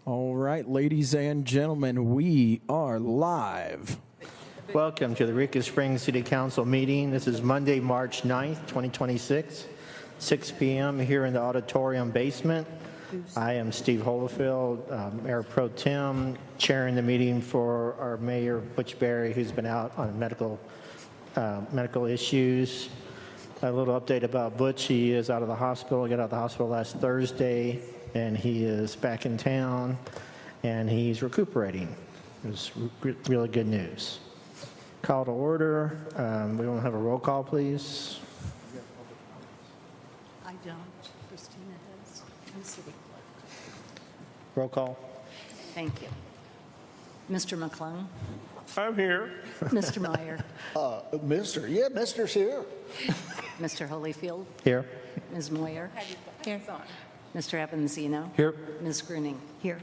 All right, ladies and gentlemen, we are live. Welcome to the Eureka Springs City Council meeting. This is Monday, March 9th, 2026, 6 p.m. here in the auditorium basement. I am Steve Holofield, Mayor Pro Tem, chairing the meeting for our Mayor Butch Berry, who's been out on medical issues. A little update about Butch. He is out of the hospital. He got out of the hospital last Thursday, and he is back in town, and he's recuperating. It was really good news. Call to order. We want to have a roll call, please. I don't. Christina does. I'm city clerk. Roll call. Thank you. Mr. McClung? I'm here. Mr. Meyer? Mister's here. Mr. Holyfield? Here. Ms. Moyer? Here. Mr. Avanzino? Here. Ms. Gruning? Here.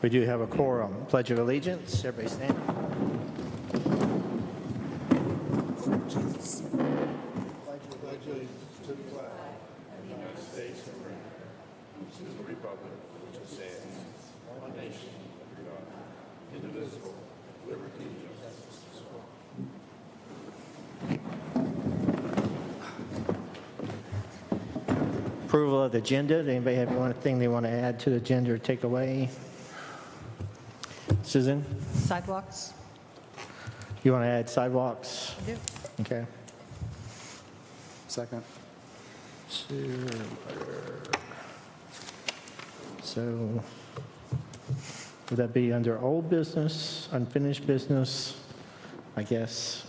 We do have a quorum. Pledge of Allegiance. Everybody stand. Approval of the agenda. Does anybody have anything they want to add to the agenda or take away? Susan, Sidewalks? you want to add sidewalks? I do. Okay. Second. So would that be under old business, unfinished business, I guess?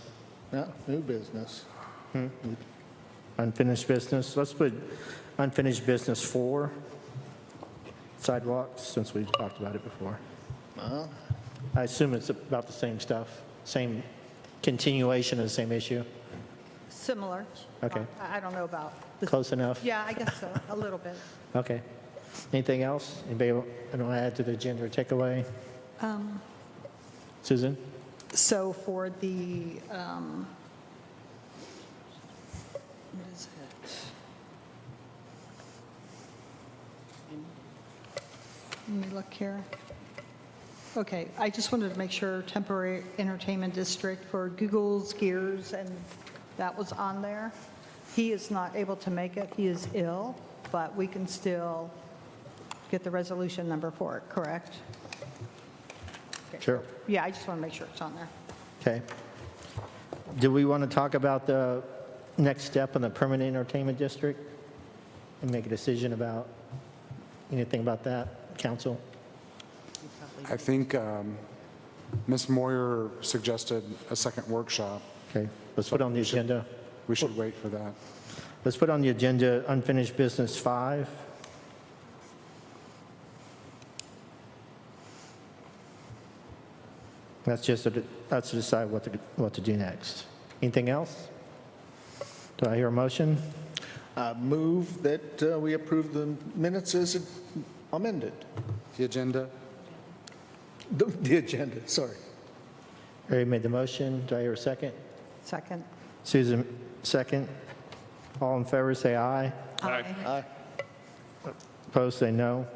Yeah, new business. Unfinished business. Let's put unfinished business 4, sidewalks, since we've talked about it before. I assume it's about the same stuff, same continuation of the same issue. Similar. Okay. I don't know about. the- Close enough? Yeah, I guess so, a little bit. Okay. Anything else? Anybody want to add to the agenda or take away? Susan? So for the, what is it? Let me look here. Okay, I just wanted to make sure temporary entertainment district for Google's Gears, and that was on there. He is not able to make it, he is ill, but we can still get the resolution number for it, correct? Okay. Sure. Yeah, I just want to make sure it's on there. Okay. Do we want to talk about the next step in the permanent entertainment district and make a decision about anything about that, council? I think Ms. Moyer suggested a second workshop. Okay, let's put on the agenda. We should wait for that. Let's put on the agenda unfinished business 5. That's to decide what to do next. Anything else? Do I hear a motion? Move that we approve the minutes as amended. The agenda, The agenda, sorry. Harry made the motion. Do I hear a second? Second. Susan, second. All in favor, say aye. Aye. Opposed, say no.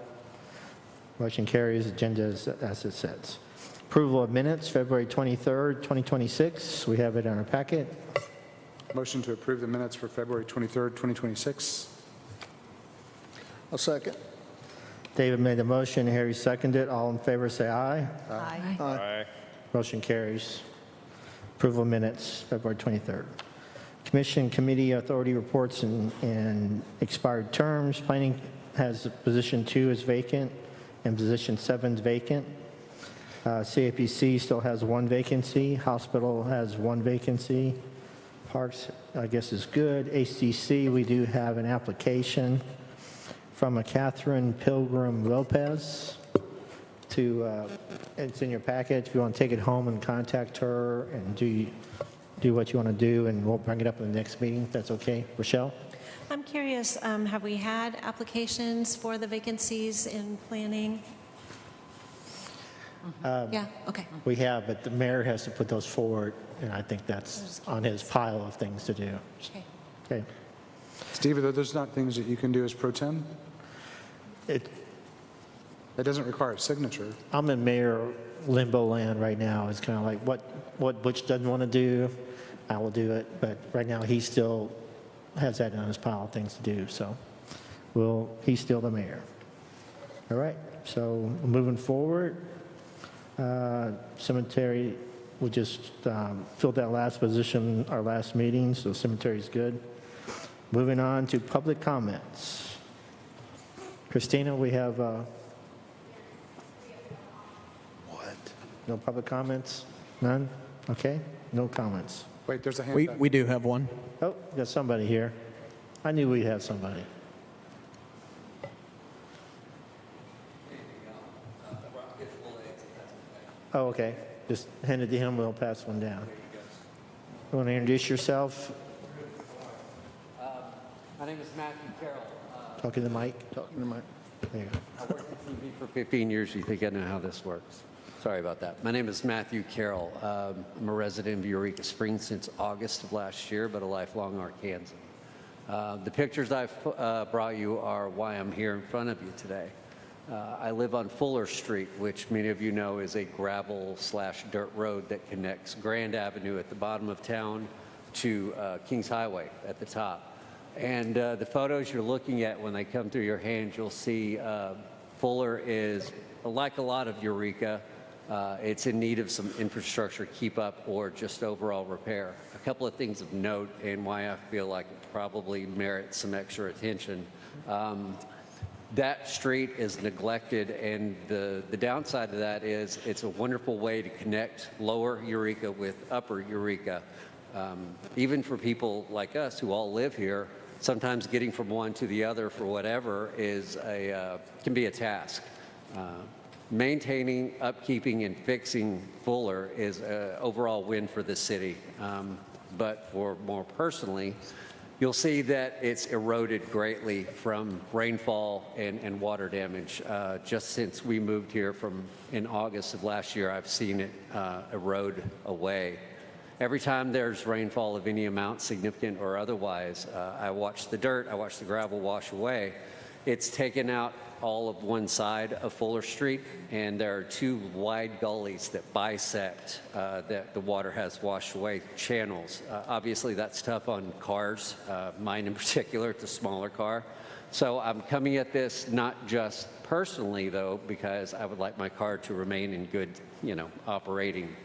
Motion carries. Agenda is as it says. Approval of minutes, February 23rd, 2026. We have it in our packet. motion to approve the minutes for February 23rd, 2026. I'll second. David made the motion. Harry seconded. All in favor, say aye. Aye. Aye. Motion carries. Approval of minutes, February 23rd. Commission Committee Authority reports and expired terms. Planning has position 2 is vacant and position 7 is vacant. CAPC still has 1 vacancy. Hospital has 1 vacancy. Parks, I guess, is good. HDC, we do have an application from a Catherine Pilgrim Lopez it's in your package. If you want to take it home and contact her and do what you want to do, and we'll bring it up in the next meeting, if that's okay. Rochelle? I'm curious, have we had applications for the vacancies in planning? Yeah, okay. We have, but the mayor has to put those forward, and I think that's on his pile of things to do. Okay. Okay. Steve, are those not things that you can do as pro tem? That doesn't require a signature. I'm in mayor limbo land right now. It's kind of like what Butch doesn't want to do, I will do it. But right now, he still has that on his pile of things to do. So, he's still the mayor. All right. So moving forward, cemetery, we just filled that last position our last meeting, so cemetery's good. Moving on to public comments. Christina, we have What? no public comments? None? Okay, no comments. Wait, there's a hand We, up. we do have one. Oh, got somebody here. I knew we'd have somebody. Oh, okay. Just hand it to him, we'll pass one down. You want to introduce yourself? My name is Matthew Carroll. Talking to the mic? Talking to my, There you go. I worked at TV for 15 years. You think I know how this works? Sorry about that. My name is Matthew Carroll. I'm a resident of Eureka Springs since August of last year, but a lifelong Arkansan. The pictures I've brought you are why I'm here in front of you today. I live on Fuller Street, which many of you know is a gravel/dirt road that connects Grand Avenue at the bottom of town to Kings Highway at the top. And the photos you're looking at when they come through your hands, you'll see Fuller is, like a lot of Eureka, it's in need of some infrastructure keep up or just overall repair. A couple of things of note and why I feel like it probably merits some extra attention. That street is neglected, and the downside of that is it's a wonderful way to connect lower Eureka with upper Eureka. Even for people like us who all live here, sometimes getting from one to the other for whatever can be a task. Maintaining, upkeeping, and fixing Fuller is an overall win for the city. But for more personally, you'll see that it's eroded greatly from rainfall and water damage. Just since we moved here in August of last year, I've seen it erode away. Every time there's rainfall of any amount, significant or otherwise, I watch the dirt, I watch the gravel wash away. It's taken out all of one side of Fuller Street, and there are two wide gullies that bisect that the water has washed away, channels. Obviously, that's tough on cars, mine in particular. It's a smaller car. So I'm coming at this not just personally, though, because I would like my car to remain in good, operating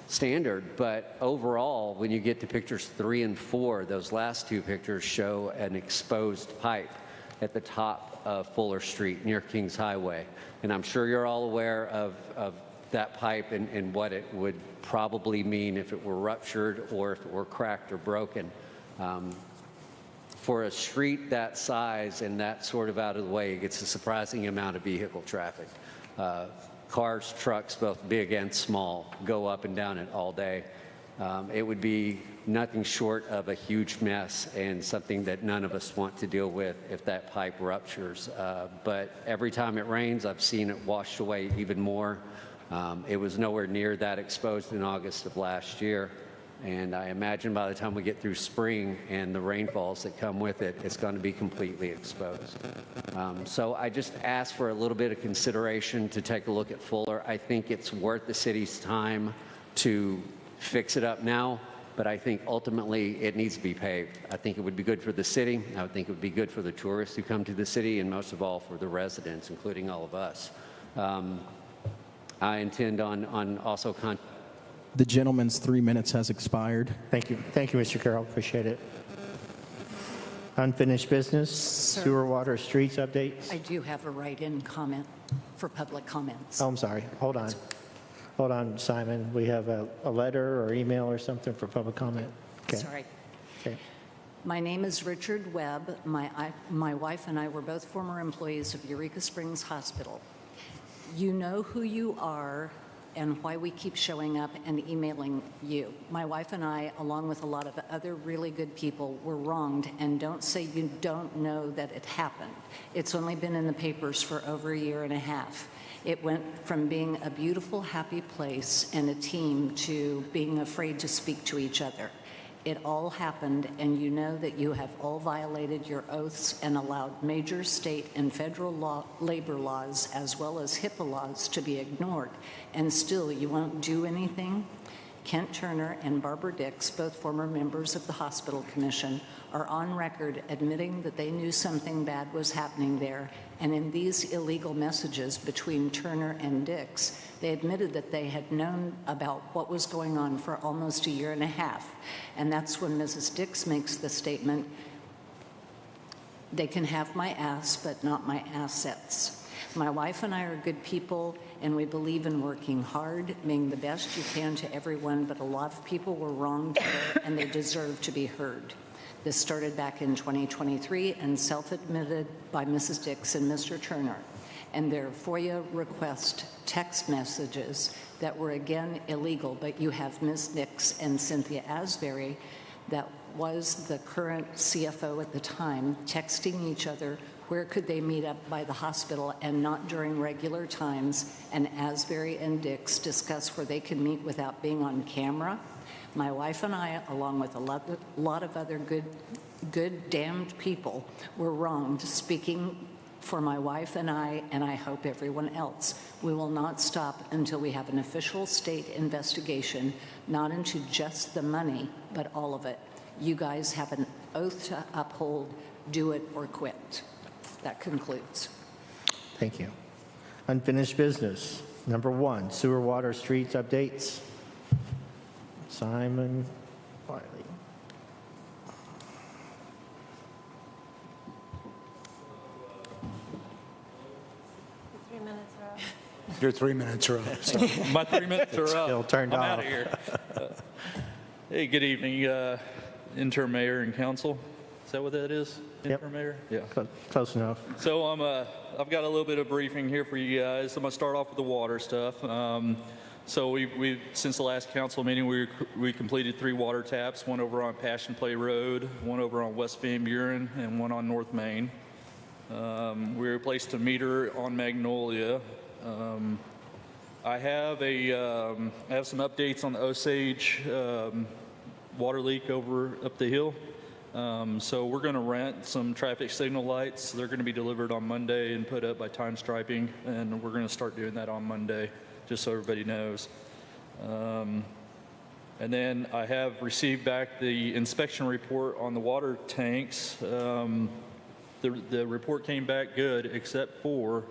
standard, but overall, when you get to pictures 3 and 4, those last two pictures show an exposed pipe at the top of Fuller Street near Kings Highway. And I'm sure you're all aware of that pipe and what it would probably mean if it were ruptured or if it were cracked or broken. For a street that size and that sort of out of the way, it gets a surprising amount of vehicle traffic. Cars, trucks, both big and small, go up and down it all day. It would be nothing short of a huge mess and something that none of us want to deal with if that pipe ruptures. But every time it rains, I've seen it washed away even more. It was nowhere near that exposed in August of last year. And I imagine by the time we get through spring and the rainfalls that come with it, it's going to be completely exposed. So I just ask for a little bit of consideration to take a look at Fuller. I think it's worth the city's time to fix it up now, but I think ultimately it needs to be paved. I think it would be good for the city. I would think it would be good for the tourists who come to the city, and most of all for the residents, including all of us. I intend on also The gentleman's 3 minutes has expired. Thank you, Mr. Carroll, appreciate it. Unfinished business, sewer, water, streets updates. I do have a write-in comment for public comments. Oh, I'm sorry, hold on, Simon. We have a letter or email or something for public comment? Okay. Sorry. Okay. My name is Richard Webb. My wife and I were both former employees of Eureka Springs Hospital. You know who you are and why we keep showing up and emailing you. My wife and I, along with a lot of other really good people, were wronged, and don't say you don't know that it happened. It's only been in the papers for over a year and a half. It went from being a beautiful, happy place and a team to being afraid to speak to each other. It all happened, and you know that you have all violated your oaths and allowed major state and federal labor laws, as well as HIPAA laws, to be ignored, and still you won't do anything? Kent Turner and Barbara Dix, both former members of the Hospital Commission, are on record admitting that they knew something bad was happening there, and in these illegal messages between Turner and Dix, they admitted that they had known about what was going on for almost a year and a half. And that's when Mrs. Dix makes the statement, "They can have my ass, but not my assets." My wife and I are good people, and we believe in working hard, being the best you can to everyone, but a lot of people were wronged here, and they deserve to be heard. This started back in 2023 and self-admitted by Mrs. Dix and Mr. Turner, and their FOIA request text messages that were again illegal, but you have Ms. Dix and Cynthia Asbury, that was the current CFO at the time, texting each other where could they meet up by the hospital and not during regular times, and Asbury and Dix discuss where they can meet without being on camera. My wife and I, along with a lot of other good damned people, were wronged, speaking for my wife and I hope everyone else. We will not stop until we have an official state investigation, not into just the money, but all of it. You guys have an oath to uphold. Do it or quit. That concludes. Thank you. Unfinished business. Number 1, sewer, water, streets updates. Simon Wiley. Your 3 minutes are up. So. My 3 minutes are up. Still turned I'm off. out of here. Hey, good evening, interim mayor and council. Is that what that is? Yep. Interim mayor? Yeah. Close enough. So I've got a little bit of briefing here for you guys. I'm gonna start off with the water stuff. So we since the last council meeting, we completed 3 water taps, one over on Passion Play Road, one over on West Van Buren, and one on North Main. We replaced a meter on Magnolia. I have some updates on the Osage water leak up the hill. So we're going to rent some traffic signal lights. They're going to be delivered on Monday and put up by Time Striping, and we're going to start doing that on Monday, just so everybody knows. And then I have received back the inspection report on the water tanks. The report came back good, except for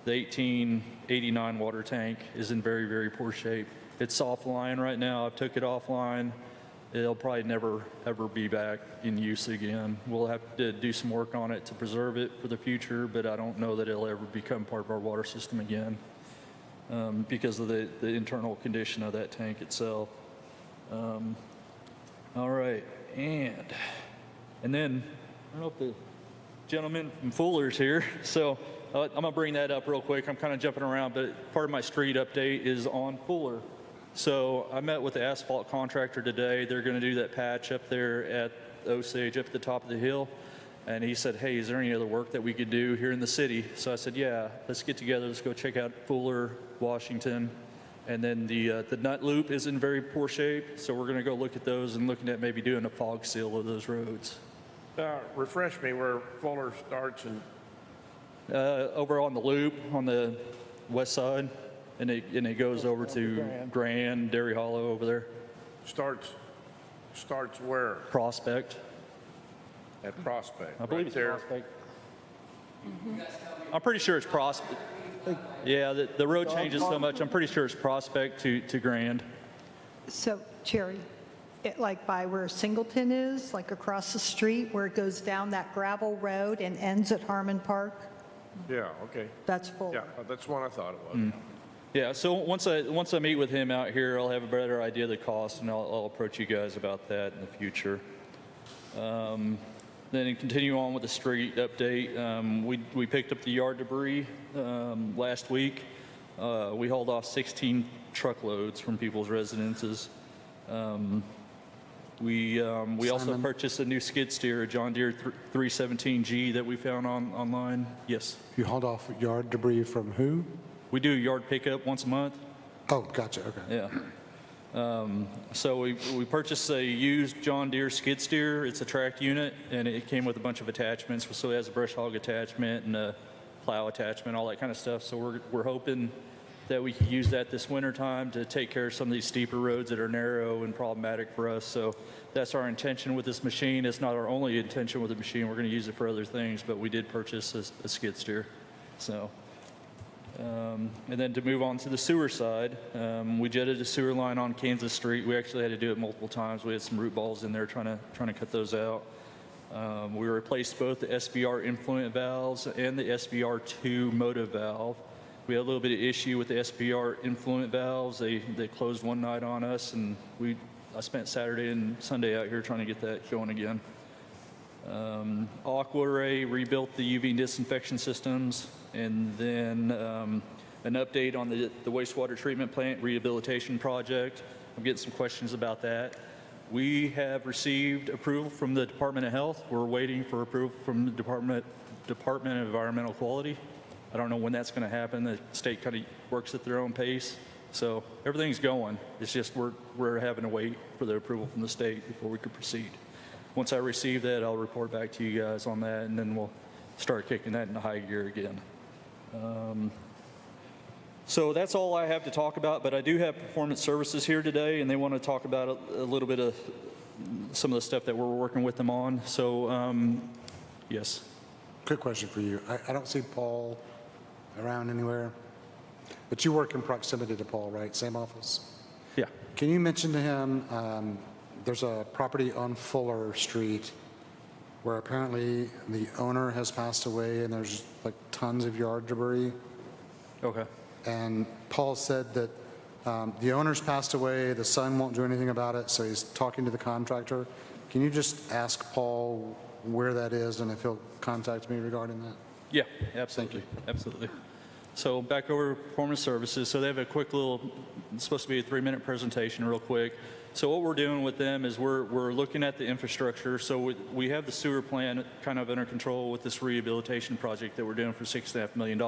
the 1889 water tank is in very, very poor shape. It's offline right now. I've took it offline. It'll probably never, ever be back in use again. We'll have to do some work on it to preserve it for the future, but I don't know that it'll ever become part of our water system again because of the internal condition of that tank itself. All right, and then, I don't know if the gentleman from Fuller's here, so I'm gonna bring that up real quick. I'm kind of jumping around, but part of my street update is on Fuller. So I met with the asphalt contractor today. They're going to do that patch up there at Osage, up at the top of the hill. And he said, hey, is there any other work that we could do here in the city? So I said, yeah, let's get together. Let's go check out Fuller, Washington. And then the nut loop is in very poor shape. So we're going to go look at those and looking at maybe doing a fog seal of those roads. Refresh me where Fuller starts and over on the loop on the west side. And it goes over to Grand, Dairy Hollow over there. starts where? Prospect. At Prospect. I believe right it's there. Prospect. I'm pretty sure it's Prospect. Yeah, the road changes so much. I'm pretty sure it's Prospect to Grand. So, Jerry, like by where Singleton is, like across the street where it goes down that gravel road and ends at Harmon Park, Yeah, okay. that's full. Yeah, that's one I thought it was. Yeah, so once I meet with him out here, I'll have a better idea of the cost, and I'll approach you guys about that in the future. Then continue on with the street update. We picked up the yard debris last week. We hauled off 16 truckloads from people's residences. We also purchased a new skid steer, a John Deere 317G that we found online. Yes. You hauled off yard debris from who? We do yard pickup once a month. Oh, gotcha. Okay. Yeah. So we purchased a used John Deere skid steer. It's a tracked unit, and it came with a bunch of attachments. So it has a brush hog attachment and a plow attachment, all that kind of stuff. So we're hoping that we can use that this winter time to take care of some of these steeper roads that are narrow and problematic for us. So that's our intention with this machine. It's not our only intention with the machine. We're going to use it for other things, but we did purchase a skid steer. So, and then to move on to the sewer side, we jetted a sewer line on Kansas Street. We actually had to do it multiple times. We had some root balls in there trying to cut those out. We replaced both the SBR influent valves and the SBR2 motive valve. We had a little bit of issue with the SBR influent valves. They closed one night on us, and I spent Saturday and Sunday out here trying to get that going again. Aqua Ray rebuilt the UV disinfection systems, and then an update on the wastewater treatment plant rehabilitation project. I'm getting some questions about that. We have received approval from the Department of Health. We're waiting for approval from the Department of Environmental Quality. I don't know when that's going to happen. The state kind of works at their own pace. So everything's going. It's just we're having to wait for the approval from the state before we could proceed. Once I receive that, I'll report back to you guys on that, and then we'll start kicking that into high gear again. So that's all I have to talk about, but I do have Performance Services here today, and they want to talk about a little bit of some of the stuff that we're working with them on. So, yes. Quick question for you. I don't see Paul around anywhere, but you work in proximity to Paul, right? Same office? Yeah. Can you mention to him, there's a property on Fuller Street where apparently the owner has passed away and there's like tons of yard debris. Okay. And Paul said that the owner's passed away, the son won't do anything about it, so he's talking to the contractor. Can you just ask Paul where that is and if he'll contact me regarding that? Yeah, absolutely. Absolutely. So back over to Performance Services. So they have a quick little, it's supposed to be a 3-minute presentation real quick. So what we're doing with them is we're looking at the infrastructure. So we have the sewer plant kind of under control with this rehabilitation project that we're doing for $6.5 million.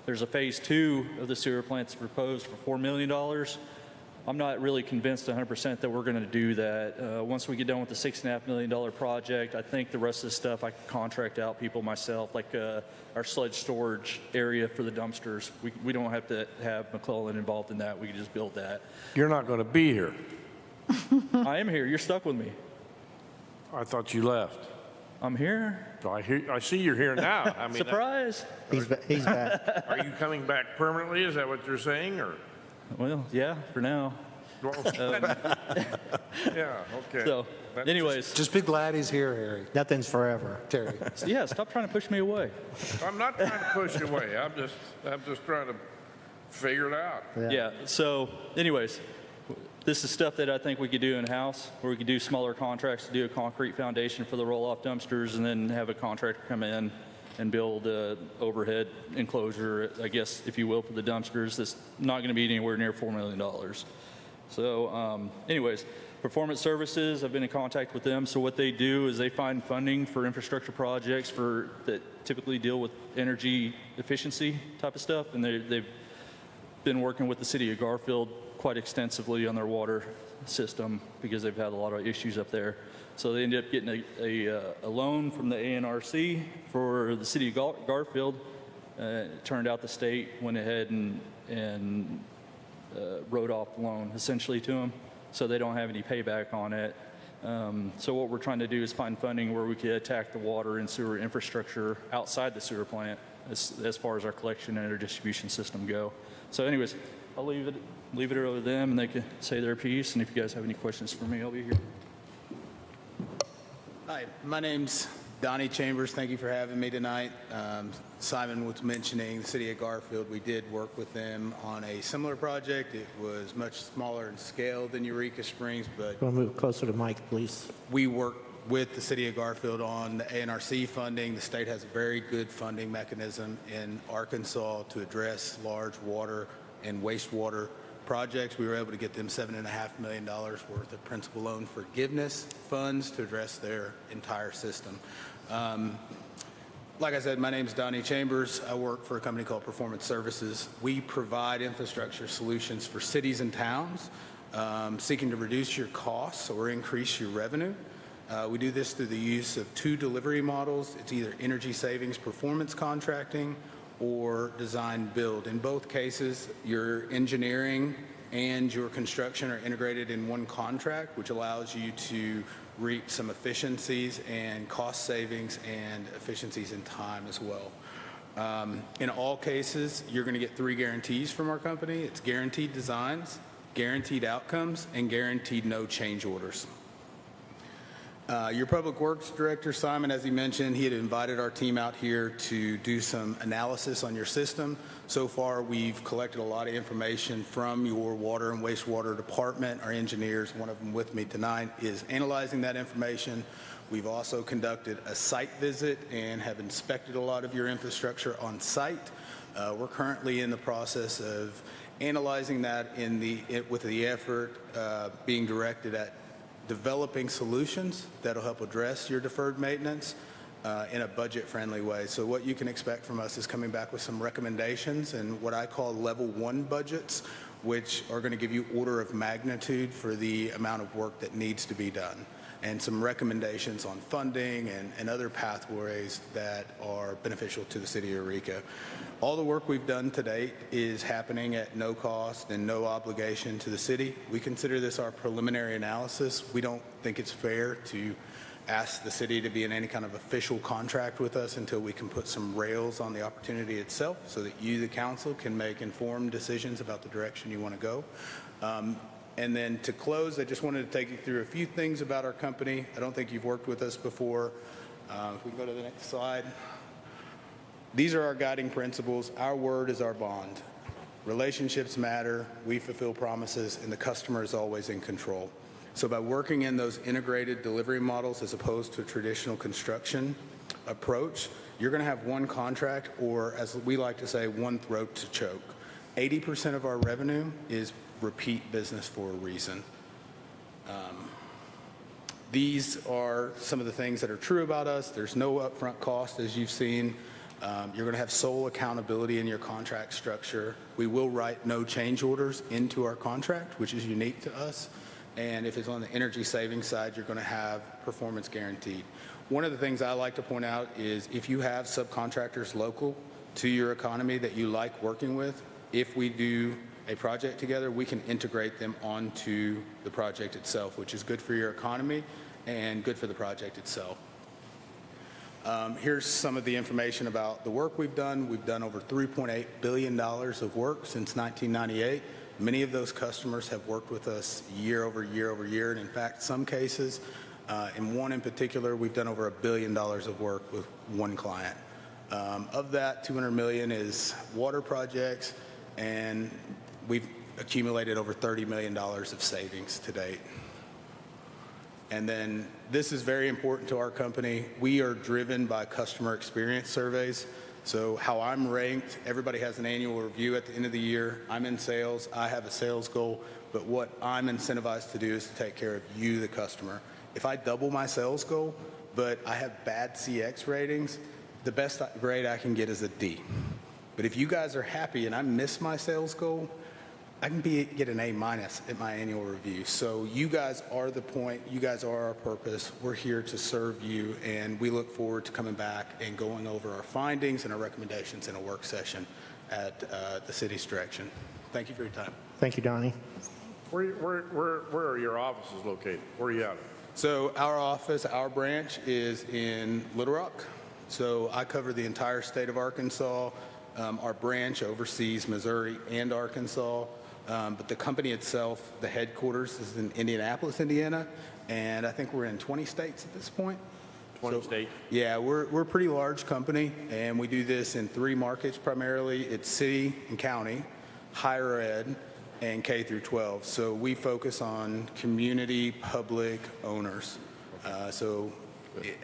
There's a phase 2 of the sewer plant that's proposed for $4 million. I'm not really convinced 100% that we're going to do that. Once we get done with the $6.5 million project, I think the rest of the stuff I can contract out people myself, like our sludge storage area for the dumpsters. We don't have to have McClellan involved in that. We can just build that. You're not going to be here. I am here. You're stuck with me. I thought you left. I'm here. I see you're here now. I mean, Surprise. He's back. are you coming back permanently? Is that what you're saying, or? Well, yeah, for now. Well, yeah, okay. So, anyways. Just be glad he's here, Harry. Nothing's forever. Terry. Yeah, stop trying to push me away. I'm not trying to push you away. I'm just trying to figure it out. Yeah. So, anyways, this is stuff that I think we could do in-house, where we could do smaller contracts to do a concrete foundation for the roll-off dumpsters and then have a contractor come in and build a overhead enclosure, I guess, if you will, for the dumpsters. That's not going to be anywhere near $4 million. So anyways, Performance Services, I've been in contact with them. So what they do is they find funding for infrastructure projects that typically deal with energy efficiency type of stuff. And they've been working with the city of Garfield quite extensively on their water system because they've had a lot of issues up there. So they ended up getting a loan from the ANRC for the city of Garfield. It turned out the state went ahead and wrote off the loan essentially to them, so they don't have any payback on it. So what we're trying to do is find funding where we could attack the water and sewer infrastructure outside the sewer plant as far as our collection and our distribution system go. So anyways, I'll leave it over to them and they can say their piece, and if you guys have any questions for me, I'll be here. Hi, my name's Donnie Chambers. Thank you for having me tonight. Simon was mentioning the city of Garfield. We did work with them on a similar project. It was much smaller in scale than Eureka Springs, but Want to move closer to Mike, please? we worked with the city of Garfield on the ANRC funding. The state has a very good funding mechanism in Arkansas to address large water and wastewater projects. We were able to get them $7.5 million worth of principal loan forgiveness funds to address their entire system. Like I said, my name is Donnie Chambers. I work for a company called Performance Services. We provide infrastructure solutions for cities and towns seeking to reduce your costs or increase your revenue. We do this through the use of 2 delivery models. It's either energy savings performance contracting or design build. In both cases, your engineering and your construction are integrated in one contract, which allows you to reap some efficiencies and cost savings and efficiencies in time as well. In all cases, you're going to get 3 guarantees from our company. It's guaranteed designs, guaranteed outcomes, and guaranteed no change orders. Your Public Works Director, Simon, as he mentioned, he had invited our team out here to do some analysis on your system. So far, we've collected a lot of information from your water and wastewater department. Our engineers, one of them with me tonight, is analyzing that information. We've also conducted a site visit and have inspected a lot of your infrastructure on site. We're currently in the process of analyzing that with the effort being directed at developing solutions that'll help address your deferred maintenance in a budget-friendly way. So what you can expect from us is coming back with some recommendations and what I call level 1 budgets, which are going to give you order of magnitude for the amount of work that needs to be done, and some recommendations on funding and other pathways that are beneficial to the city of Eureka. All the work we've done to date is happening at no cost and no obligation to the city. We consider this our preliminary analysis. We don't think it's fair to ask the city to be in any kind of official contract with us until we can put some rails on the opportunity itself so that you, the council, can make informed decisions about the direction you want to go. And then to close, I just wanted to take you through a few things about our company. I don't think you've worked with us before. If we can go to the next slide. These are our guiding principles. Our word is our bond. Relationships matter, we fulfill promises, and the customer is always in control. So by working in those integrated delivery models as opposed to a traditional construction approach, you're going to have one contract, or as we like to say, one throat to choke. 80% of our revenue is repeat business for a reason. These are some of the things that are true about us. There's no upfront cost, as you've seen. You're going to have sole accountability in your contract structure. We will write no change orders into our contract, which is unique to us. And if it's on the energy saving side, you're going to have performance guaranteed. One of the things I like to point out is if you have subcontractors local to your economy that you like working with, if we do a project together, we can integrate them onto the project itself, which is good for your economy and good for the project itself. Here's some of the information about the work we've done. We've done over $3.8 billion of work since 1998. Many of those customers have worked with us year over year over year, and in fact, some cases, in one in particular, we've done over $1 billion of work with one client. Of that, $200 million is water projects, and we've accumulated over $30 million of savings to date. And then this is very important to our company. We are driven by customer experience surveys. So how I'm ranked, everybody has an annual review at the end of the year. I'm in sales. I have a sales goal. But what I'm incentivized to do is to take care of you, the customer. If I double my sales goal, but I have bad CX ratings, the best grade I can get is a D. But if you guys are happy and I miss my sales goal, I can get an A- at my annual review. So you guys are the point. You guys are our purpose. We're here to serve you, and we look forward to coming back and going over our findings and our recommendations in a work session at the city's direction. Thank you for your time. Thank you, Donnie. Where are your offices located? Where are you at? So our office, our branch is in Little Rock. So I cover the entire state of Arkansas. Our branch oversees Missouri and Arkansas. But the company itself, the headquarters is in Indianapolis, Indiana, and I think we're in 20 states at this point. 20 states? Yeah, we're a pretty large company, and we do this in 3 markets primarily. It's city and county, higher ed, and K through 12. So we focus on community public owners. So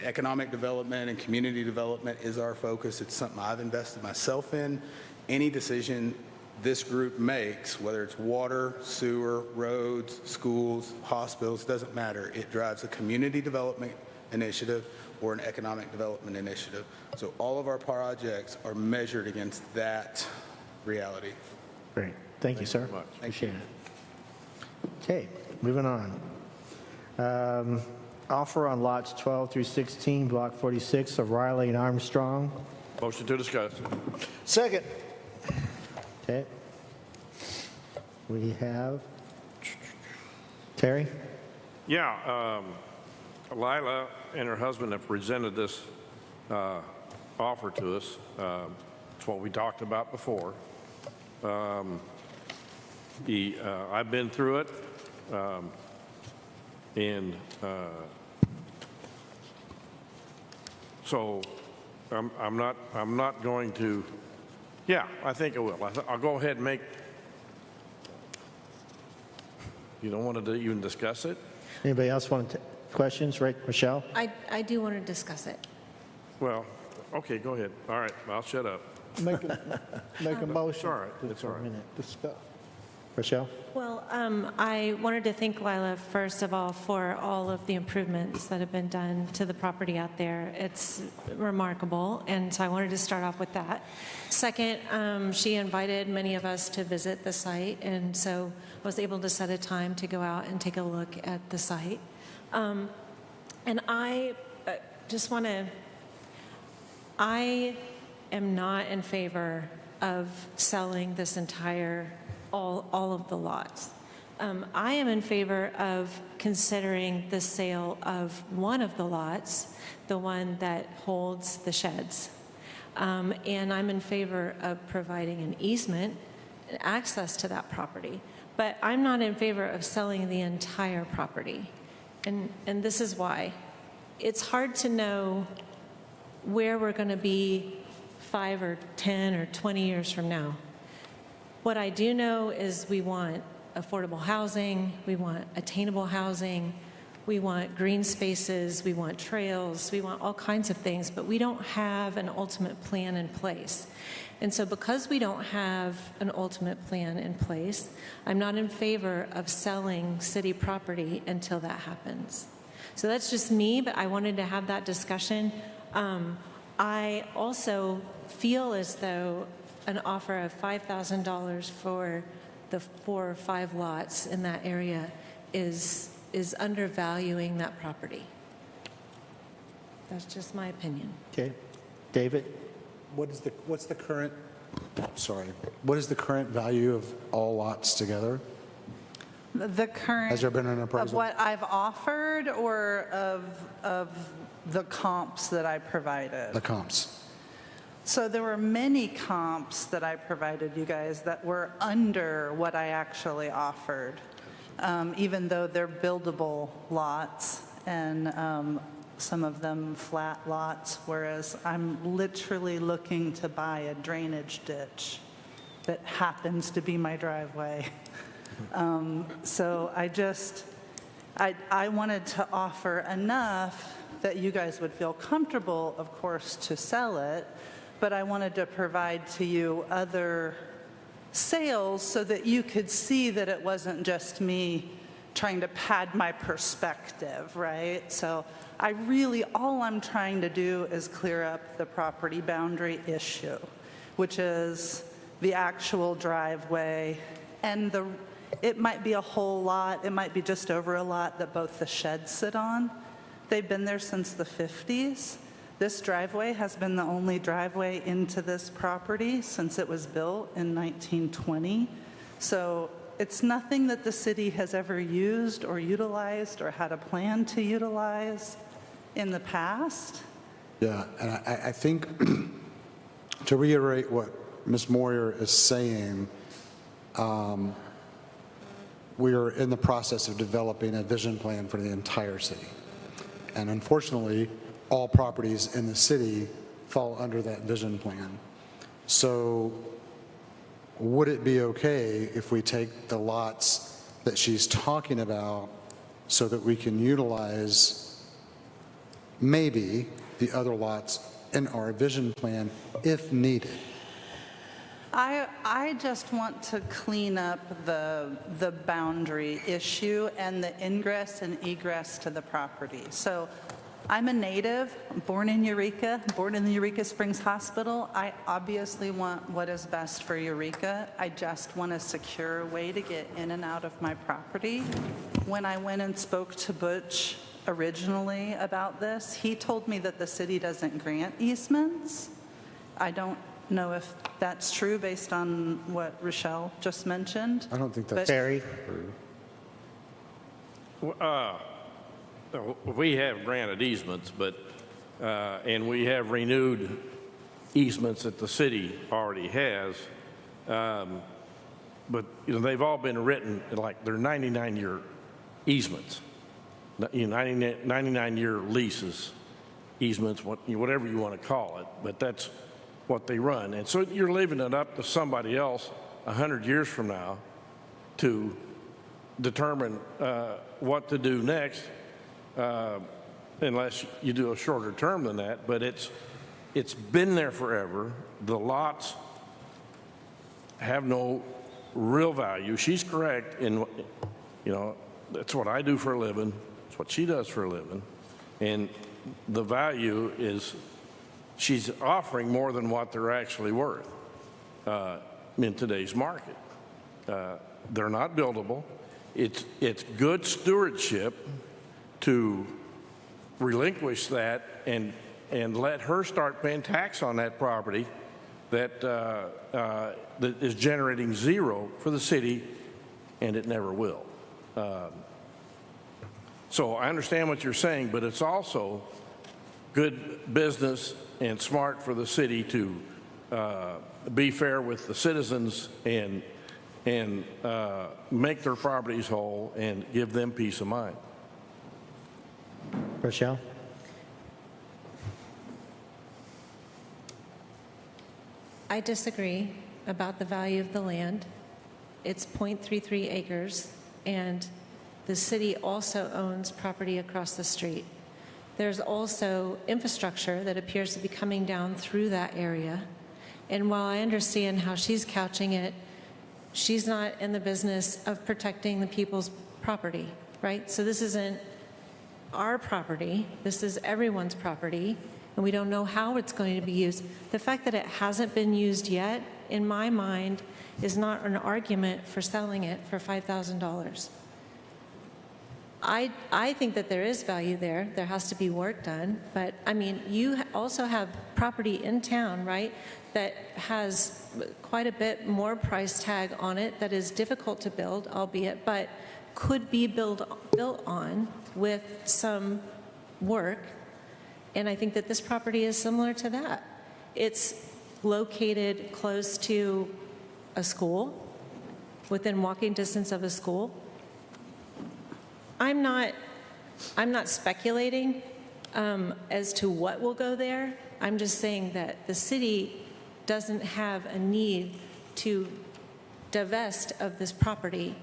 economic development and community development is our focus. It's something I've invested myself in. Any decision this group makes, whether it's water, sewer, roads, schools, hospitals, doesn't matter. It drives a community development initiative or an economic development initiative. So all of our projects are measured against that reality. Great. Thank you, sir. much. Appreciate it. Okay, moving on. Offer on lots 12 through 16, Block 46 of Riley and Armstrong. Motion to discuss. Second. Okay. We have Terry? Yeah, Lila and her husband have presented this offer to us. It's what we talked about before. I've been through it, and so I'm not going to. Yeah, I think I will. I'll go ahead and make. You don't want to even discuss it? Anybody else want to questions? Right, Michelle? I do want to discuss it. Well, okay, go ahead. All right, I'll shut up. Make a motion. It's all right. It's all right. Discuss. Rochelle? Well, I wanted to thank Lila, first of all, for all of the improvements that have been done to the property out there. It's remarkable, and so I wanted to start off with that. Second, she invited many of us to visit the site, and so I was able to set a time to go out and take a look at the site. And I just want to, I am not in favor of selling this entire all of the lots. I am in favor of considering the sale of one of the lots, the one that holds the sheds. And I'm in favor of providing an easement and access to that property. But I'm not in favor of selling the entire property. And this is why. It's hard to know where we're going to be 5 or 10 or 20 years from now. What I do know is we want affordable housing, we want attainable housing, we want green spaces, we want trails, we want all kinds of things, but we don't have an ultimate plan in place. And so because we don't have an ultimate plan in place, I'm not in favor of selling city property until that happens. So that's just me, but I wanted to have that discussion. I also feel as though an offer of $5,000 for the 4 or 5 lots in that area is undervaluing that property. That's just my opinion. Okay. David? What's the current value of all lots together? The current. Has there been an appraisal? Of what I've offered or of the comps that I provided? The comps. So there were many comps that I provided you guys that were under what I actually offered, even though they're buildable lots and some of them flat lots, whereas I'm literally looking to buy a drainage ditch that happens to be my driveway. So I wanted to offer enough that you guys would feel comfortable, of course, to sell it, but I wanted to provide to you other sales so that you could see that it wasn't just me trying to pad my perspective, right? So all I'm trying to do is clear up the property boundary issue, which is the actual driveway, and it might be a whole lot, it might be just over a lot that both the sheds sit on. They've been there since the 50s. This driveway has been the only driveway into this property since it was built in 1920. So it's nothing that the city has ever used or utilized or had a plan to utilize in the past. Yeah, and I think to reiterate what Ms. Moyer is saying, we are in the process of developing a vision plan for the entire city. And unfortunately, all properties in the city fall under that vision plan. So would it be okay if we take the lots that she's talking about so that we can utilize maybe the other lots in our vision plan if needed? I just want to clean up the boundary issue and the ingress and egress to the property. So I'm a native, born in Eureka, born in the Eureka Springs Hospital. I obviously want what is best for Eureka. I just want a secure way to get in and out of my property. When I went and spoke to Butch originally about this, he told me that the city doesn't grant easements. I don't know if that's true based on what Rochelle just mentioned. I don't think that's Terry? We have granted easements, but, and we have renewed easements that the city already has. But, you know, they've all been written, like, they're 99-year easements, 99-year leases, easements, whatever you want to call it, but that's what they run. And so you're leaving it up to somebody else 100 years from now to determine what to do next, unless you do a shorter term than that. But it's been there forever. The lots have no real value. She's correct in, you know, that's what I do for a living. It's what she does for a living. And the value is she's offering more than what they're actually worth in today's market. They're not buildable. It's good stewardship to relinquish that and let her start paying tax on that property that is generating zero for the city, and it never will. So I understand what you're saying, but it's also good business and smart for the city to be fair with the citizens and make their properties whole and give them peace of mind. Rochelle? I disagree about the value of the land. It's 0.33 acres, and the city also owns property across the street. There's also infrastructure that appears to be coming down through that area. And while I understand how she's couching it, she's not in the business of protecting the people's property, right? So this isn't our property. This is everyone's property, and we don't know how it's going to be used. The fact that it hasn't been used yet, in my mind, is not an argument for selling it for $5,000. I think that there is value there. There has to be work done. But, I mean, you also have property in town, right, that has quite a bit more price tag on it that is difficult to build, albeit, but could be built on with some work. And I think that this property is similar to that. It's located close to a school, within walking distance of a school. I'm not speculating as to what will go there. I'm just saying that the city doesn't have a need to divest of this property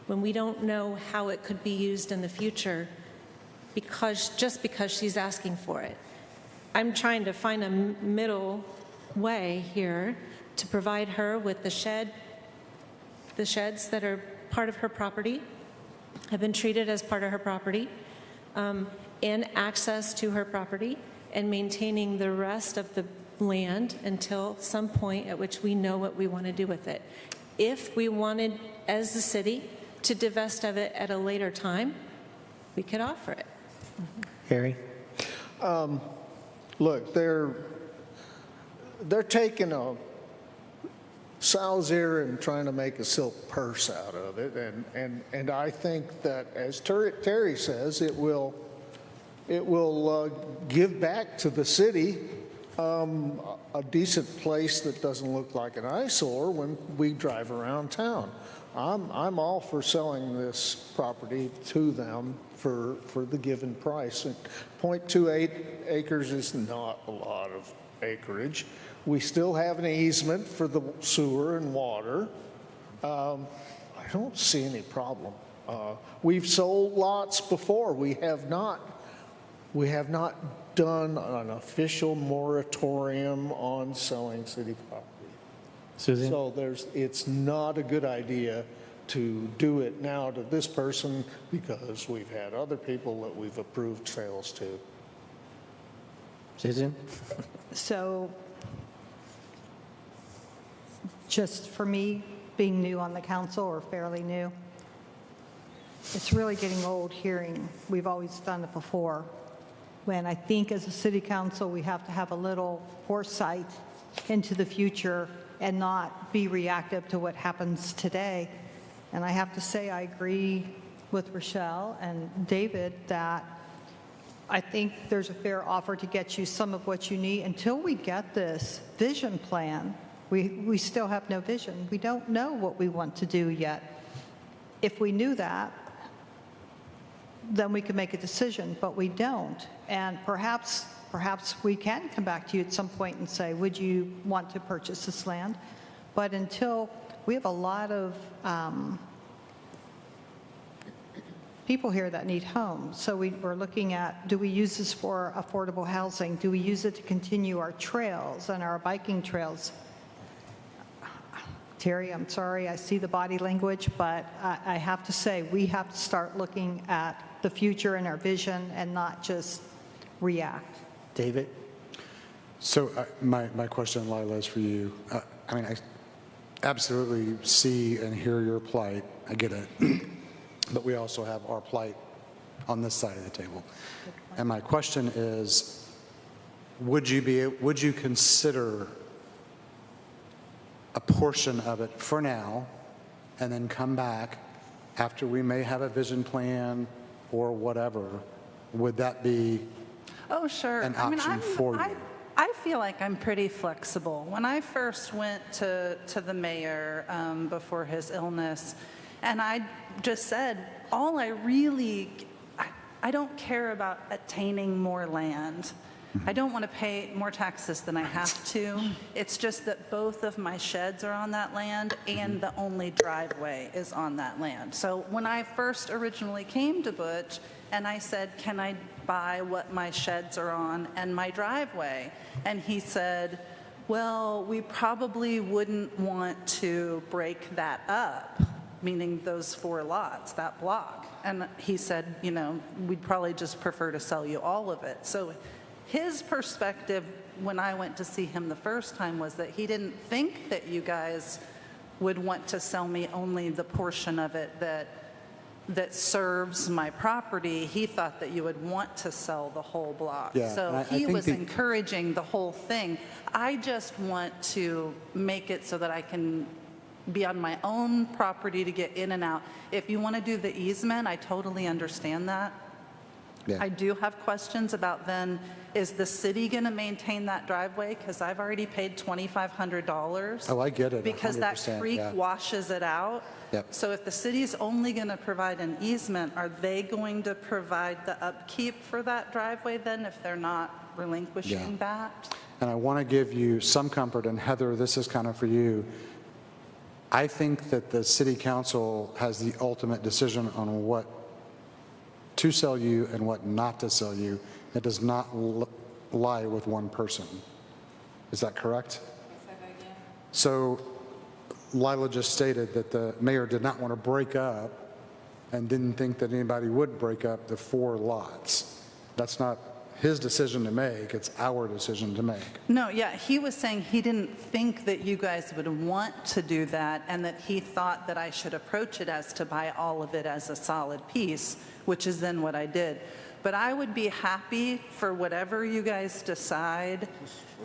when we don't know how it could be used in the future just because she's asking for it. I'm trying to find a middle way here to provide her with the sheds that are part of her property, have been treated as part of her property, and access to her property, and maintaining the rest of the land until some point at which we know what we want to do with it. If we wanted, as the city, to divest of it at a later time, we could offer it. Harry? Look, they're taking a sow's ear and trying to make a silk purse out of it, and I think that, as Terry says, it will give back to the city a decent place that doesn't look like an eyesore when we drive around town. I'm all for selling this property to them for the given price. 0.28 acres is not a lot of acreage. We still have an easement for the sewer and water. I don't see any problem. We've sold lots before. We have not done an official moratorium on selling city property. Susan? So it's not a good idea to do it now to this person because we've had other people that we've approved sales to. Susan? So just for me, being new on the council or fairly new, it's really getting old hearing, we've always done it before, when I think as a city council, we have to have a little foresight into the future and not be reactive to what happens today. And I have to say, I agree with Rochelle and David that I think there's a fair offer to get you some of what you need. Until we get this vision plan, we still have no vision. We don't know what we want to do yet. If we knew that, then we could make a decision, but we don't. And perhaps we can come back to you at some point and say, would you want to purchase this land? But until, we have a lot of people here that need homes. So we're looking at, do we use this for affordable housing? Do we use it to continue our trails and our biking trails? Terry, I'm sorry, I see the body language, but I have to say, we have to start looking at the future and our vision and not just react. David? So my question, Lila, is for you. I mean, I absolutely see and hear your plight. I get it. But we also have our plight on this side of the table. And my question is, would you consider a portion of it for now and then come back after we may have a vision plan or whatever? Would that be Oh, sure. an option for you? I feel like I'm pretty flexible. When I first went to the mayor before his illness, and I just said, I don't care about attaining more land. I don't want to pay more taxes than I have to. It's just that both of my sheds are on that land and the only driveway is on that land. So when I first originally came to Butch and I said, can I buy what my sheds are on and my driveway? And he said, well, we probably wouldn't want to break that up, meaning those 4 lots, that block. And he said, we'd probably just prefer to sell you all of it. So his perspective when I went to see him the first time was that he didn't think that you guys would want to sell me only the portion of it that serves my property. He thought that you would want to sell the whole block. Yeah, so I he think was encouraging the whole thing. I just want to make it so that I can be on my own property to get in and out. If you want to do the easement, I totally understand that. Yeah. I do have questions about then, is the city going to maintain that driveway? Because I've already paid $2,500. Oh, I get it, Because that 100%, creek yeah. washes it out. Yep. So if the city's only going to provide an easement, are they going to provide the upkeep for that driveway then if they're not relinquishing Yeah. that? And I want to give you some comfort, and Heather, this is kind of for you. I think that the city council has the ultimate decision on what to sell you and what not to sell you. It does not lie with one person. Is that correct? So Lila just stated that the mayor did not want to break up and didn't think that anybody would break up the 4 lots. That's not his decision to make, it's our decision to make. No, yeah, he was saying he didn't think that you guys would want to do that and that he thought that I should approach it as to buy all of it as a solid piece, which is then what I did. But I would be happy for whatever you guys decide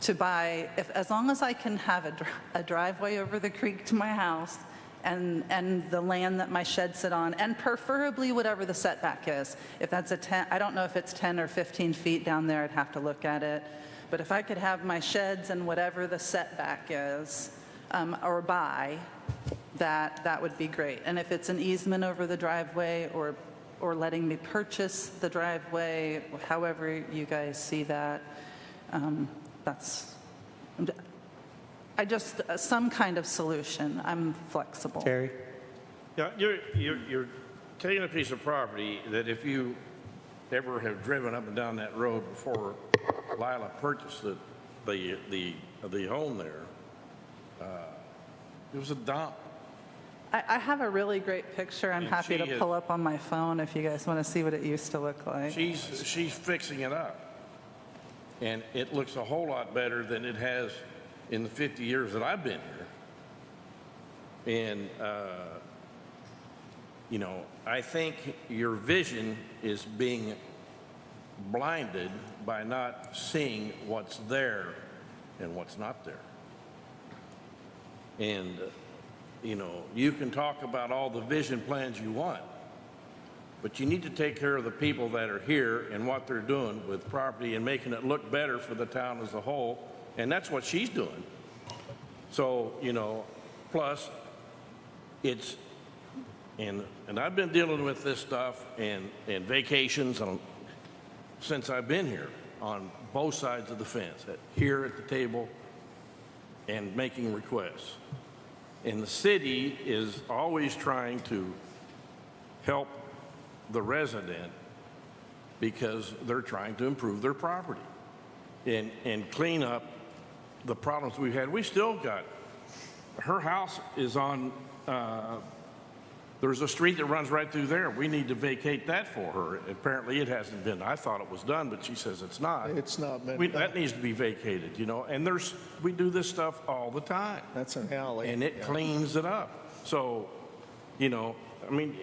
to buy, as long as I can have a driveway over the creek to my house and the land that my shed sit on, and preferably whatever the setback is. If that's a 10, I don't know if it's 10 or 15 feet down there, I'd have to look at it. But if I could have my sheds and whatever the setback is, or buy, that would be great. And if it's an easement over the driveway or letting me purchase the driveway, however you guys see that, some kind of solution. I'm flexible. Terry? Yeah, you're taking a piece of property that if you ever have driven up and down that road before Lila purchased the home there, it was a dump. I have a really great picture I'm And happy she to is- pull up on my phone if you guys want to see what it used to look like. She's fixing it up. and it looks a whole lot better than it has in the 50 years that I've been here. And, you know, I think your vision is being blinded by not seeing what's there and what's not there. And, you know, you can talk about all the vision plans you want, but you need to take care of the people that are here and what they're doing with property and making it look better for the town as a whole. And that's what she's doing. So, you know, plus it's, and I've been dealing with this stuff and vacations since I've been here on both sides of the fence, here at the table and making requests. And the city is always trying to help the resident because they're trying to improve their property and clean up the problems we've had. We still got, her house is on, there's a street that runs right through there. We need to vacate that for her. Apparently it hasn't been. I thought it was done, but she says it's not. It's not been done. That needs to be vacated, you know, and we do this stuff all the time. That's an alley. And it cleans it up. So, you know, I mean,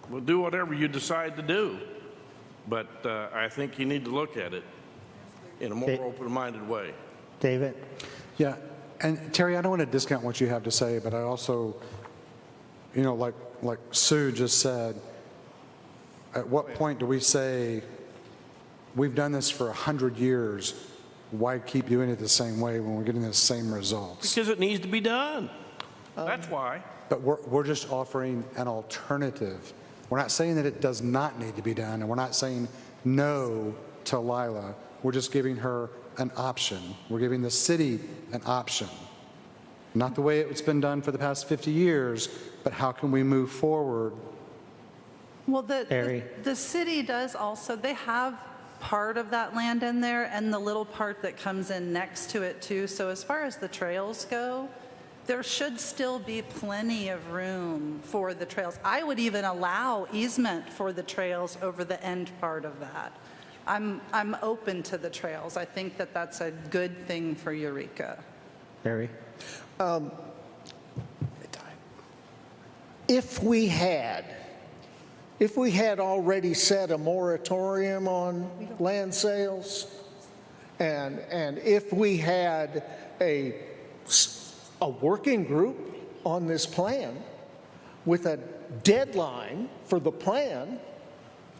we'll do whatever you decide to do, but I think you need to look at it in a more open-minded way. David? Yeah, and Terry, I don't want to discount what you have to say, but I also, you know, like Sue just said, at what point do we say, we've done this for 100 years, why keep doing it the same way when we're getting the same results? Because it needs to be done. That's why. But we're just offering an alternative. We're not saying that it does not need to be done, and we're not saying no to Lila. We're just giving her an option. We're giving the city an option. Not the way it's been done for the past 50 years, but how can we move forward? Well, the city does also, they have part of that land in there and the little part that comes in next to it too. So as far as the trails go, there should still be plenty of room for the trails. I would even allow easement for the trails over the end part of that. I'm open to the trails. I think that that's a good thing for Eureka. Barry? If we had already set a moratorium on land sales, and if we had a working group on this plan with a deadline for the plan,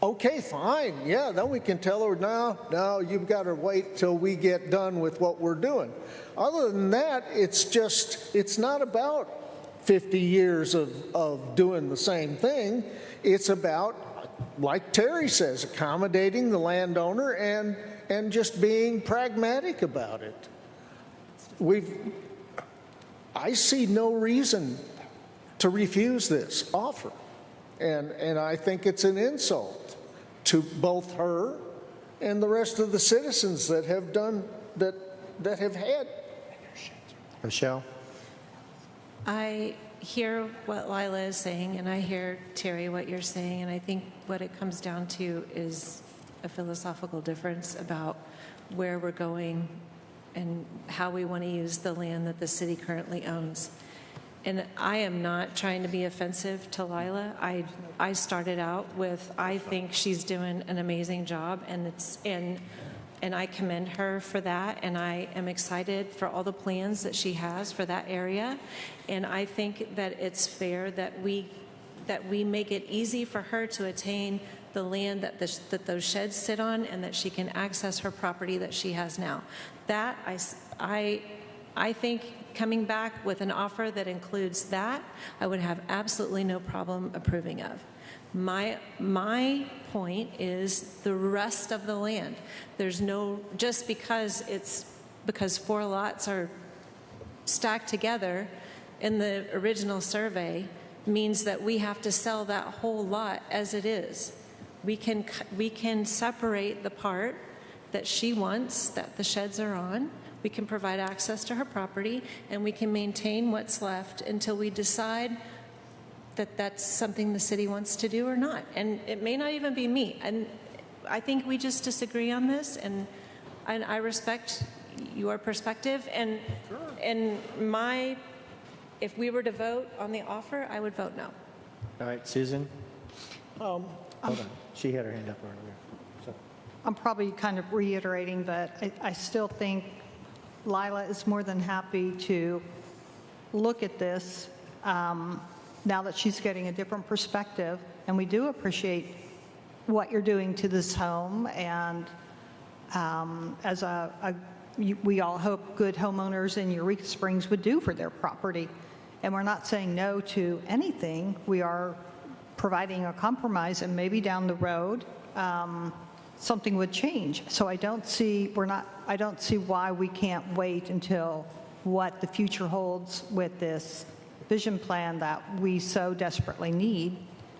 okay, fine, yeah, then we can tell her, no, you've got to wait till we get done with what we're doing. Other than that, it's not about 50 years of doing the same thing. It's about, like Terry says, accommodating the landowner and just being pragmatic about it. I see no reason to refuse this offer. And I think it's an insult to both her and the rest of the citizens that have done, that have had. Michelle? I hear what Lila is saying, and I hear, Terry, what you're saying, and I think what it comes down to is a philosophical difference about where we're going and how we want to use the land that the city currently owns. And I am not trying to be offensive to Lila. I started out with, I think she's doing an amazing job, and I commend her for that, and I am excited for all the plans that she has for that area. And I think that it's fair that we make it easy for her to attain the land that those sheds sit on, and that she can access her property that she has now. That I think coming back with an offer that includes that, I would have absolutely no problem approving of. My point is the rest of the land. There's no, just because four lots are stacked together in the original survey means that we have to sell that whole lot as it is. We can separate the part that she wants, that the sheds are on. We can provide access to her property, and we can maintain what's left until we decide that that's something the city wants to do or not. And it may not even be me. And I think we just disagree on this, and And I respect your perspective, and if we were to vote on the offer, I would vote no. All right, Susan? Hold on. She had her hand up earlier. So, I'm probably kind of reiterating, but I still think Lila is more than happy to look at this now that she's getting a different perspective. And we do appreciate what you're doing to this home. And as we all hope good homeowners in Eureka Springs would do for their property. And we're not saying no to anything. We are providing a compromise, and maybe down the road, something would change. So I don't see why we can't wait until what the future holds with this vision plan that we so desperately need,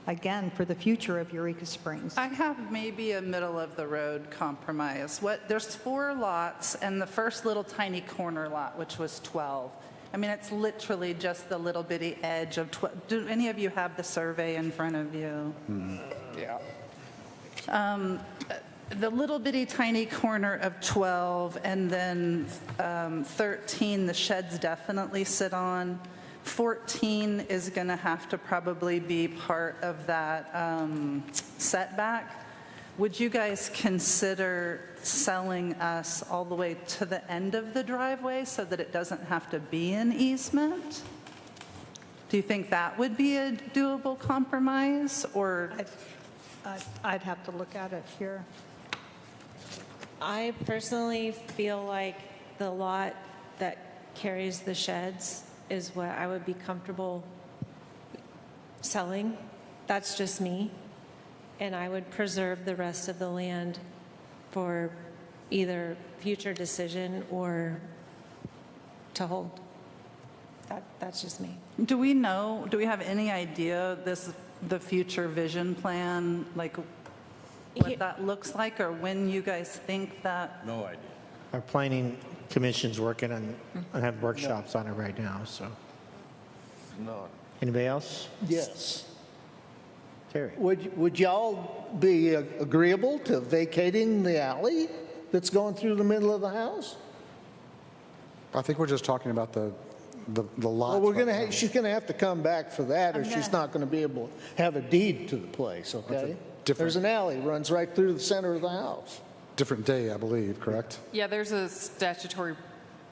again, for the future of Eureka Springs. I have maybe a middle-of-the-road compromise. There's 4 lots, and the first little tiny corner lot, which was 12. I mean, it's literally just the little bitty edge of 12. Do any of you have the survey in front of you? Yeah. The little bitty tiny corner of 12, and then 13, the sheds definitely sit on. 14 is going to have to probably be part of that setback. Would you guys consider selling us all the way to the end of the driveway so that it doesn't have to be an easement? Do you think that would be a doable compromise, or? I'd have to look at it here. I personally feel like the lot that carries the sheds is what I would be comfortable selling. That's just me. And I would preserve the rest of the land for either future decision or to hold. That's just me. Do we have any idea the future vision plan, like what that looks like, or when you guys think that? No idea. our planning commission's working on, and have workshops on it right now, so. No. Anybody else? Yes. Terry? Would y'all be agreeable to vacating the alley that's going through the middle of the house? I think we're just talking about the lots. Well, right now. she's gonna have to come back for that, or she's not gonna be able to have a deed to the place, okay? There's an alley, runs right through the center of the house. Different day, I believe, correct? Yeah, there's a statutory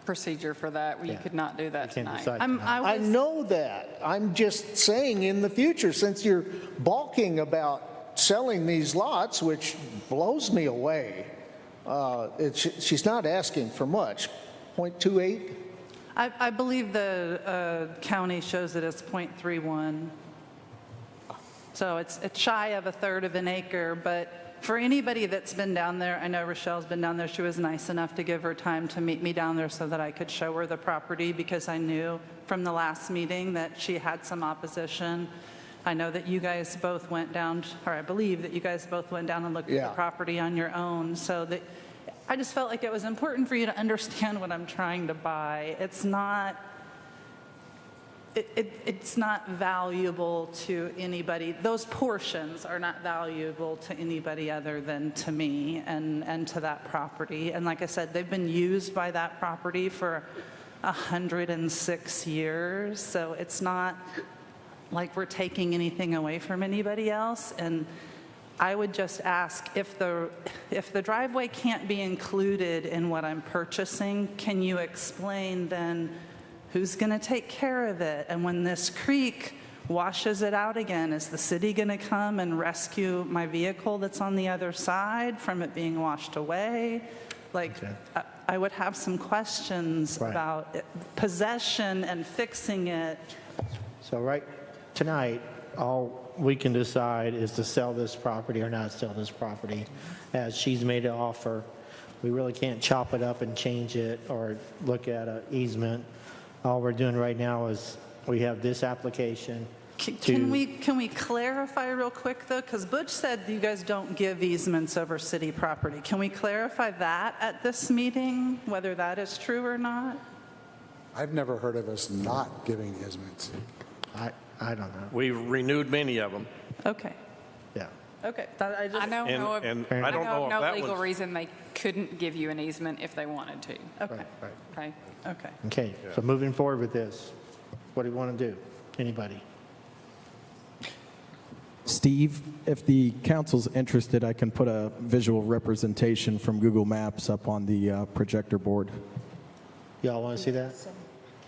procedure for that, where you could not do that Can't tonight. decide I know that. I'm just saying in the future, since you're balking about selling these lots, which blows me away, she's not asking for much, 0.28? I believe the county shows it as .31. So it's shy of a third of an acre, but for anybody that's been down there, I know Rochelle's been down there, she was nice enough to give her time to meet me down there so that I could show her the property, because I knew from the last meeting that she had some opposition. I know that you guys both went down, or I believe that you guys both went down and looked at the property on your own, so that I just felt like it was important for you to understand what I'm trying to buy. It's not valuable to anybody. Those portions are not valuable to anybody other than to me and to that property. And like I said, they've been used by that property for 106 years. So it's not like we're taking anything away from anybody else. And I would just ask, if the driveway can't be included in what I'm purchasing, can you explain then who's going to take care of it? And when this creek washes it out again, is the city going to come and rescue my vehicle that's on the other side from it being washed away? Like, I would have some questions about possession and fixing it. So right tonight, all we can decide is to sell this property or not sell this property, as she's made an offer. We really can't chop it up and change it or look at an easement. All we're doing right now is we have this application. Can we clarify real quick, though? Because Butch said you guys don't give easements over city property. Can we clarify that at this meeting, whether that is true or not? I've never heard of us not giving easements. I don't know. We've renewed many of them. Okay. Yeah. Okay, I just, I don't know of, And I don't know if no that legal was, reason they couldn't give you an easement if they wanted to. okay, Okay? okay. Okay, so moving forward with this, what do you want to do? Anybody? Steve, if the council's interested, I can put a visual representation from Google Maps up on the projector board. Y'all want to see that?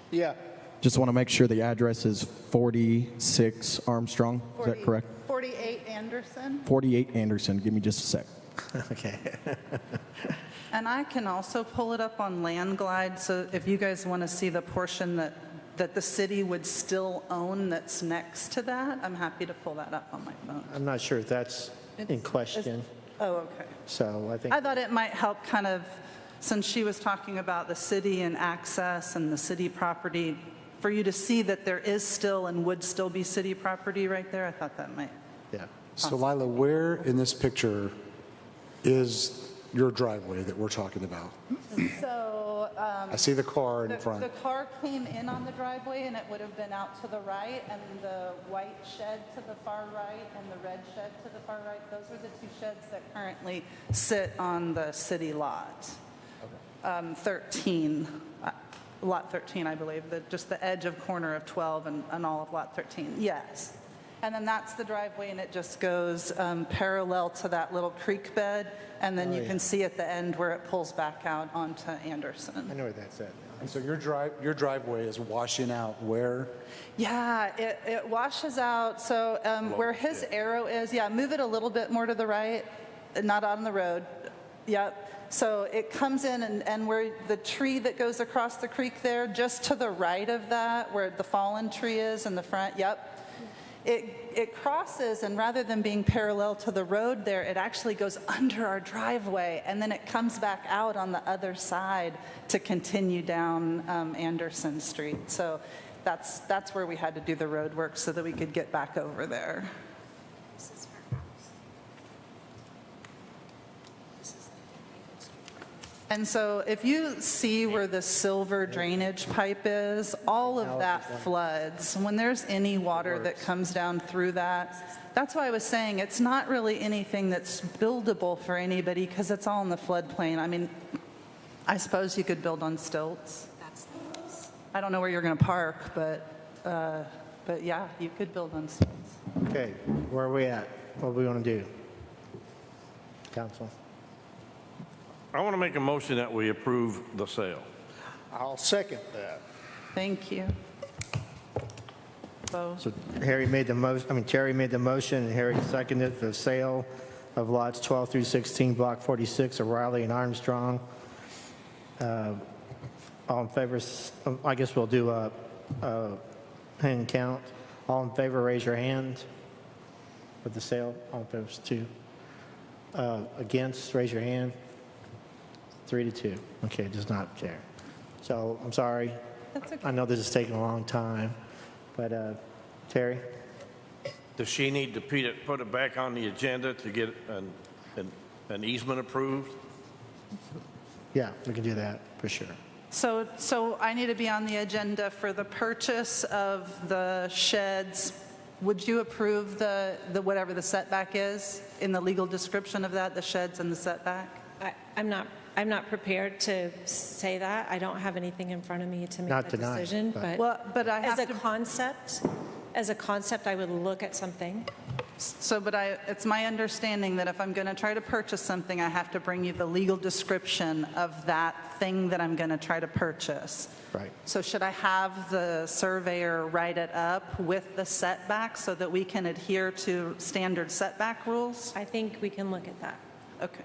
Yeah, Just want to make sure the address is 46 Armstrong. Is that correct? 48 Anderson. 48 Anderson. Give me just a sec. Okay. And I can also pull it up on Landglide, so if you guys want to see the portion that the city would still own that's next to that, I'm happy to pull that up on my phone. I'm not sure if that's in question, Oh, okay. so I think, I thought it might help kind of, since she was talking about the city and access and the city property, for you to see that there is still and would still be city property right there, I thought that might. yeah. So Lila, where in this picture is your driveway that we're talking about? So I see the car in the front. car came in on the driveway and it would have been out to the right, and the white shed to the far right and the red shed to the far right, those are the two sheds that currently sit on the city lot. 13, lot 13, I believe, just the edge of corner of 12 and all of lot 13, yes. And then that's the driveway, and it just goes parallel to that little creek bed, and then you can see at the end where it pulls back out onto Anderson. I know where that's at. And so your driveway is washing out where? Yeah, it washes out, so where his arrow is, yeah, move it a little bit more to the right, not on the road, yep. So it comes in, and where the tree that goes across the creek there, just to the right of that, where the fallen tree is in the front, yep. It crosses, and rather than being parallel to the road there, it actually goes under our driveway, and then it comes back out on the other side to continue down Anderson Street. So that's where we had to do the road work so that we could get back over there. And so if you see where the silver drainage pipe is, all of that floods. When there's any water that comes down through that, that's why I was saying it's not really anything that's buildable for anybody because it's all in the floodplain. I mean, I suppose you could build on stilts. I don't know where you're going to park, but yeah, you could build on stilts. Okay, where are we at? What are we going to do? Council? I want to make a motion that we approve the sale. I'll second that. Thank you. Bo? So Terry made the motion, and Harry seconded the sale of lots 12 through 16, Block 46, O'Reilly and Armstrong. All in favor, I guess we'll do a hand count. All in favor, raise your hand with the sale. All in favor, 2. Against, raise your hand. 3-2. Okay, does not carry. So I'm sorry. That's okay. I know this is taking a long time, but Terry? Does she need to put it back on the agenda to get an easement approved? Yeah, we can do that for sure. So I need to be on the agenda for the purchase of the sheds. Would you approve the whatever the setback is in the legal description of that, the sheds and the setback? I'm not prepared to say that. I don't have anything in front of me to make Not that tonight, decision. but- Well, but I have as to. as a concept, I would look at something. So, but it's my understanding that if I'm going to try to purchase something, I have to bring you the legal description of that thing that I'm going to try to purchase. Right. So should I have the surveyor write it up with the setback so that we can adhere to standard setback rules? I think we can look at that. Okay.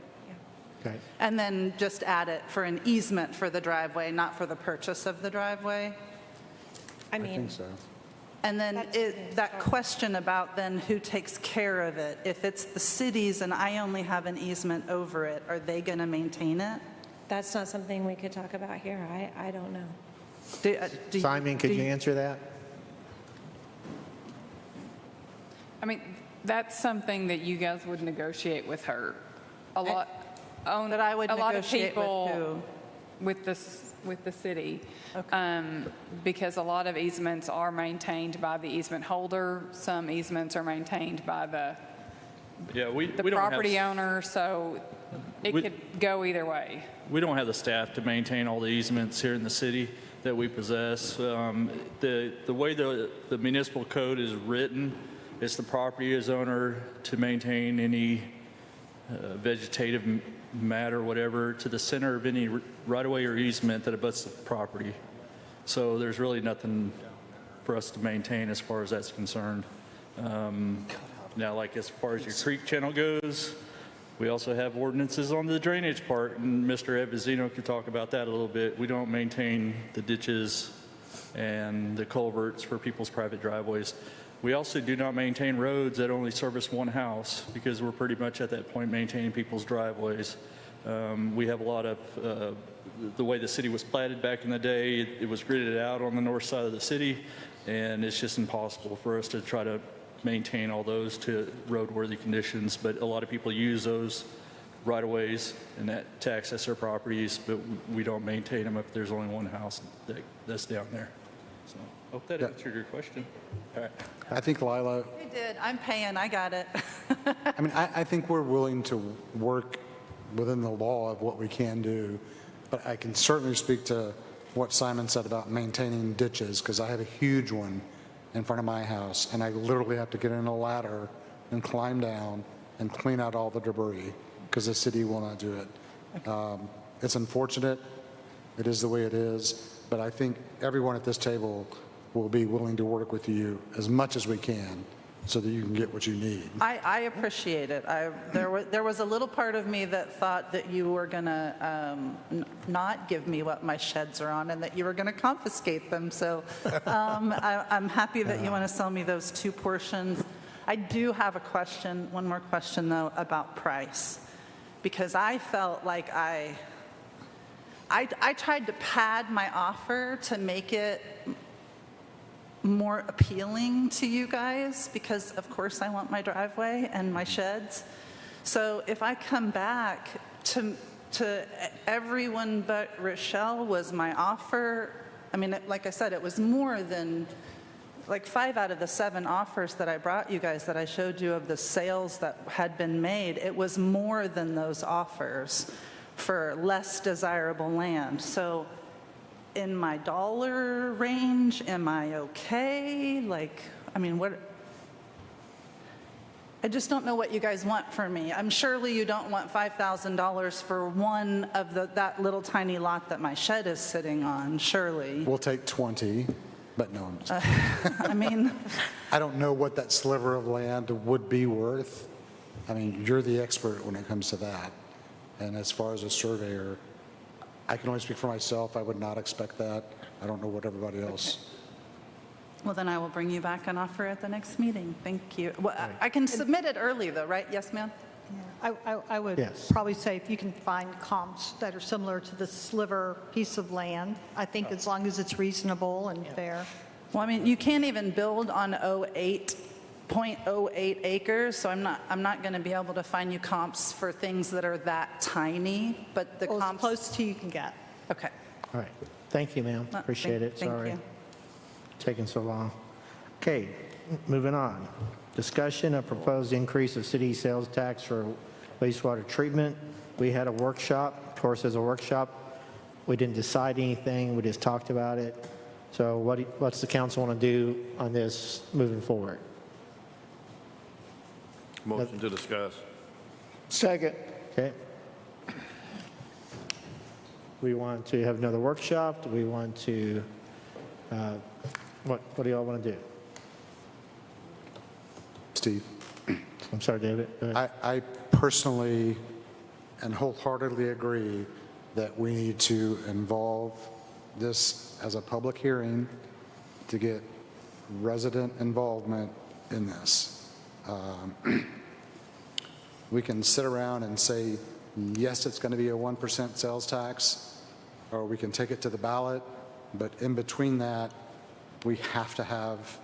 Okay. And then just add it for an easement for the driveway, not for the purchase of the driveway? I mean, So, And then that question about then who takes care of it, if it's the cities and I only have an easement over it, are they going to maintain it? that's not something we could talk about here. I don't know. Simon, could you answer that? I mean, that's something that you guys would negotiate with her. A lot That I would a lot of negotiate with people with the city, because a lot of easements are maintained by the easement holder. Some easements are maintained by Yeah, we the don't have... property owner, so it We- could go either way. We don't have the staff to maintain all the easements here in the city that we possess. The way the municipal code is written, it's the property owner to maintain any vegetative matter, whatever, to the center of any right-of-way or easement that abuts the property. So there's really nothing for us to maintain as far as that's concerned. Now, like as far as your creek channel goes, we also have ordinances on the drainage part, and Mr. Evazino could talk about that a little bit. We don't maintain the ditches and the culverts for people's private driveways. We also do not maintain roads that only service one house, because we're pretty much at that point maintaining people's driveways. We have a lot of, the way the city was platted back in the day, it was gridded out on the north side of the city, and it's just impossible for us to try to maintain all those to roadworthy conditions. But a lot of people use those right-of-ways and that to access their properties, but we don't maintain them if there's only one house that's down there. So I hope that answered your question. All right. I think, Lila, I did. I'm paying. I got it. I mean, I think we're willing to work within the law of what we can do, but I can certainly speak to what Simon said about maintaining ditches, because I have a huge one in front of my house, and I literally have to get in a ladder and climb down and clean out all the debris, because the city will not do it. It's unfortunate. It is the way it is, but I think everyone at this table will be willing to work with you as much as we can so that you can get what you need. I appreciate it. There was a little part of me that thought that you were going to not give me what my sheds are on and that you were going to confiscate them. So I'm happy that you want to sell me those two portions. I do have a question, one more question though, about price. Because I felt like I tried to pad my offer to make it more appealing to you guys, because of course I want my driveway and my sheds. So if I come back to everyone but Rochelle was my offer, I mean, like I said, it was more than, like 5 out of the 7 offers that I brought you guys that I showed you of the sales that had been made, it was more than those offers for less desirable land. So in my dollar range, am I okay? Like, I mean, what? I just don't know what you guys want from me. I'm surely you don't want $5,000 for one of that little tiny lot that my shed is sitting on, surely. We'll take 20, but no, I'm just I mean, I don't know what that sliver of land would be worth. I mean, you're the expert when it comes to that. And as far as a surveyor, I can only speak for myself. I would not expect that. I don't know what everybody else. well, then I will bring you back an offer at the next meeting. Thank you. Well, I can submit it early though, right? Yes, ma'am? I would Yes. probably say if you can find comps that are similar to this sliver piece of land, I think as long as it's reasonable and fair. Well, I mean, you can't even build on 0.08 acres, so I'm not going to be able to find you comps for things that are that tiny, but the Well, as comps. close to you can get. Okay. All right. Thank you, ma'am. Appreciate it. Thank Sorry. you. Taking so long. Okay, moving on. Discussion of proposed increase of city sales tax for wastewater treatment. We had a workshop. Of course, as a workshop, we didn't decide anything. We just talked about it. So what's the council want to do on this moving forward? Motion to discuss. Second. Okay. We want to have another workshop? Do we want to, what do y'all want to do? Steve, I'm sorry, David. Go ahead. I personally and wholeheartedly agree that we need to involve this as a public hearing to get resident involvement in this. We can sit around and say, yes, it's going to be a 1% sales tax, or we can take it to the ballot, but in between that, we have to have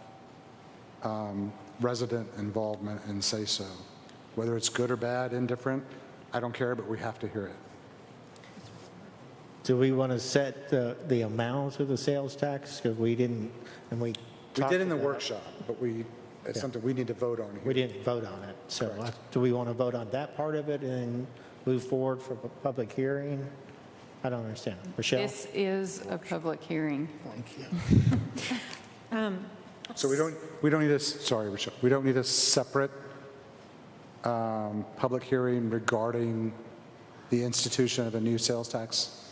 resident involvement and say so. Whether it's good or bad, indifferent, I don't care, but we have to hear it. Do we want to set the amount of the sales tax? Because we didn't, and we We talked did in the about- workshop, but we it's something we need to vote on We here. didn't vote on it, so do we want to vote on that part of it and move forward for a public hearing? I don't understand. Rochelle? This is a public hearing. So we don't need a, sorry, Rochelle, we don't need a separate public hearing regarding the institution of a new sales tax?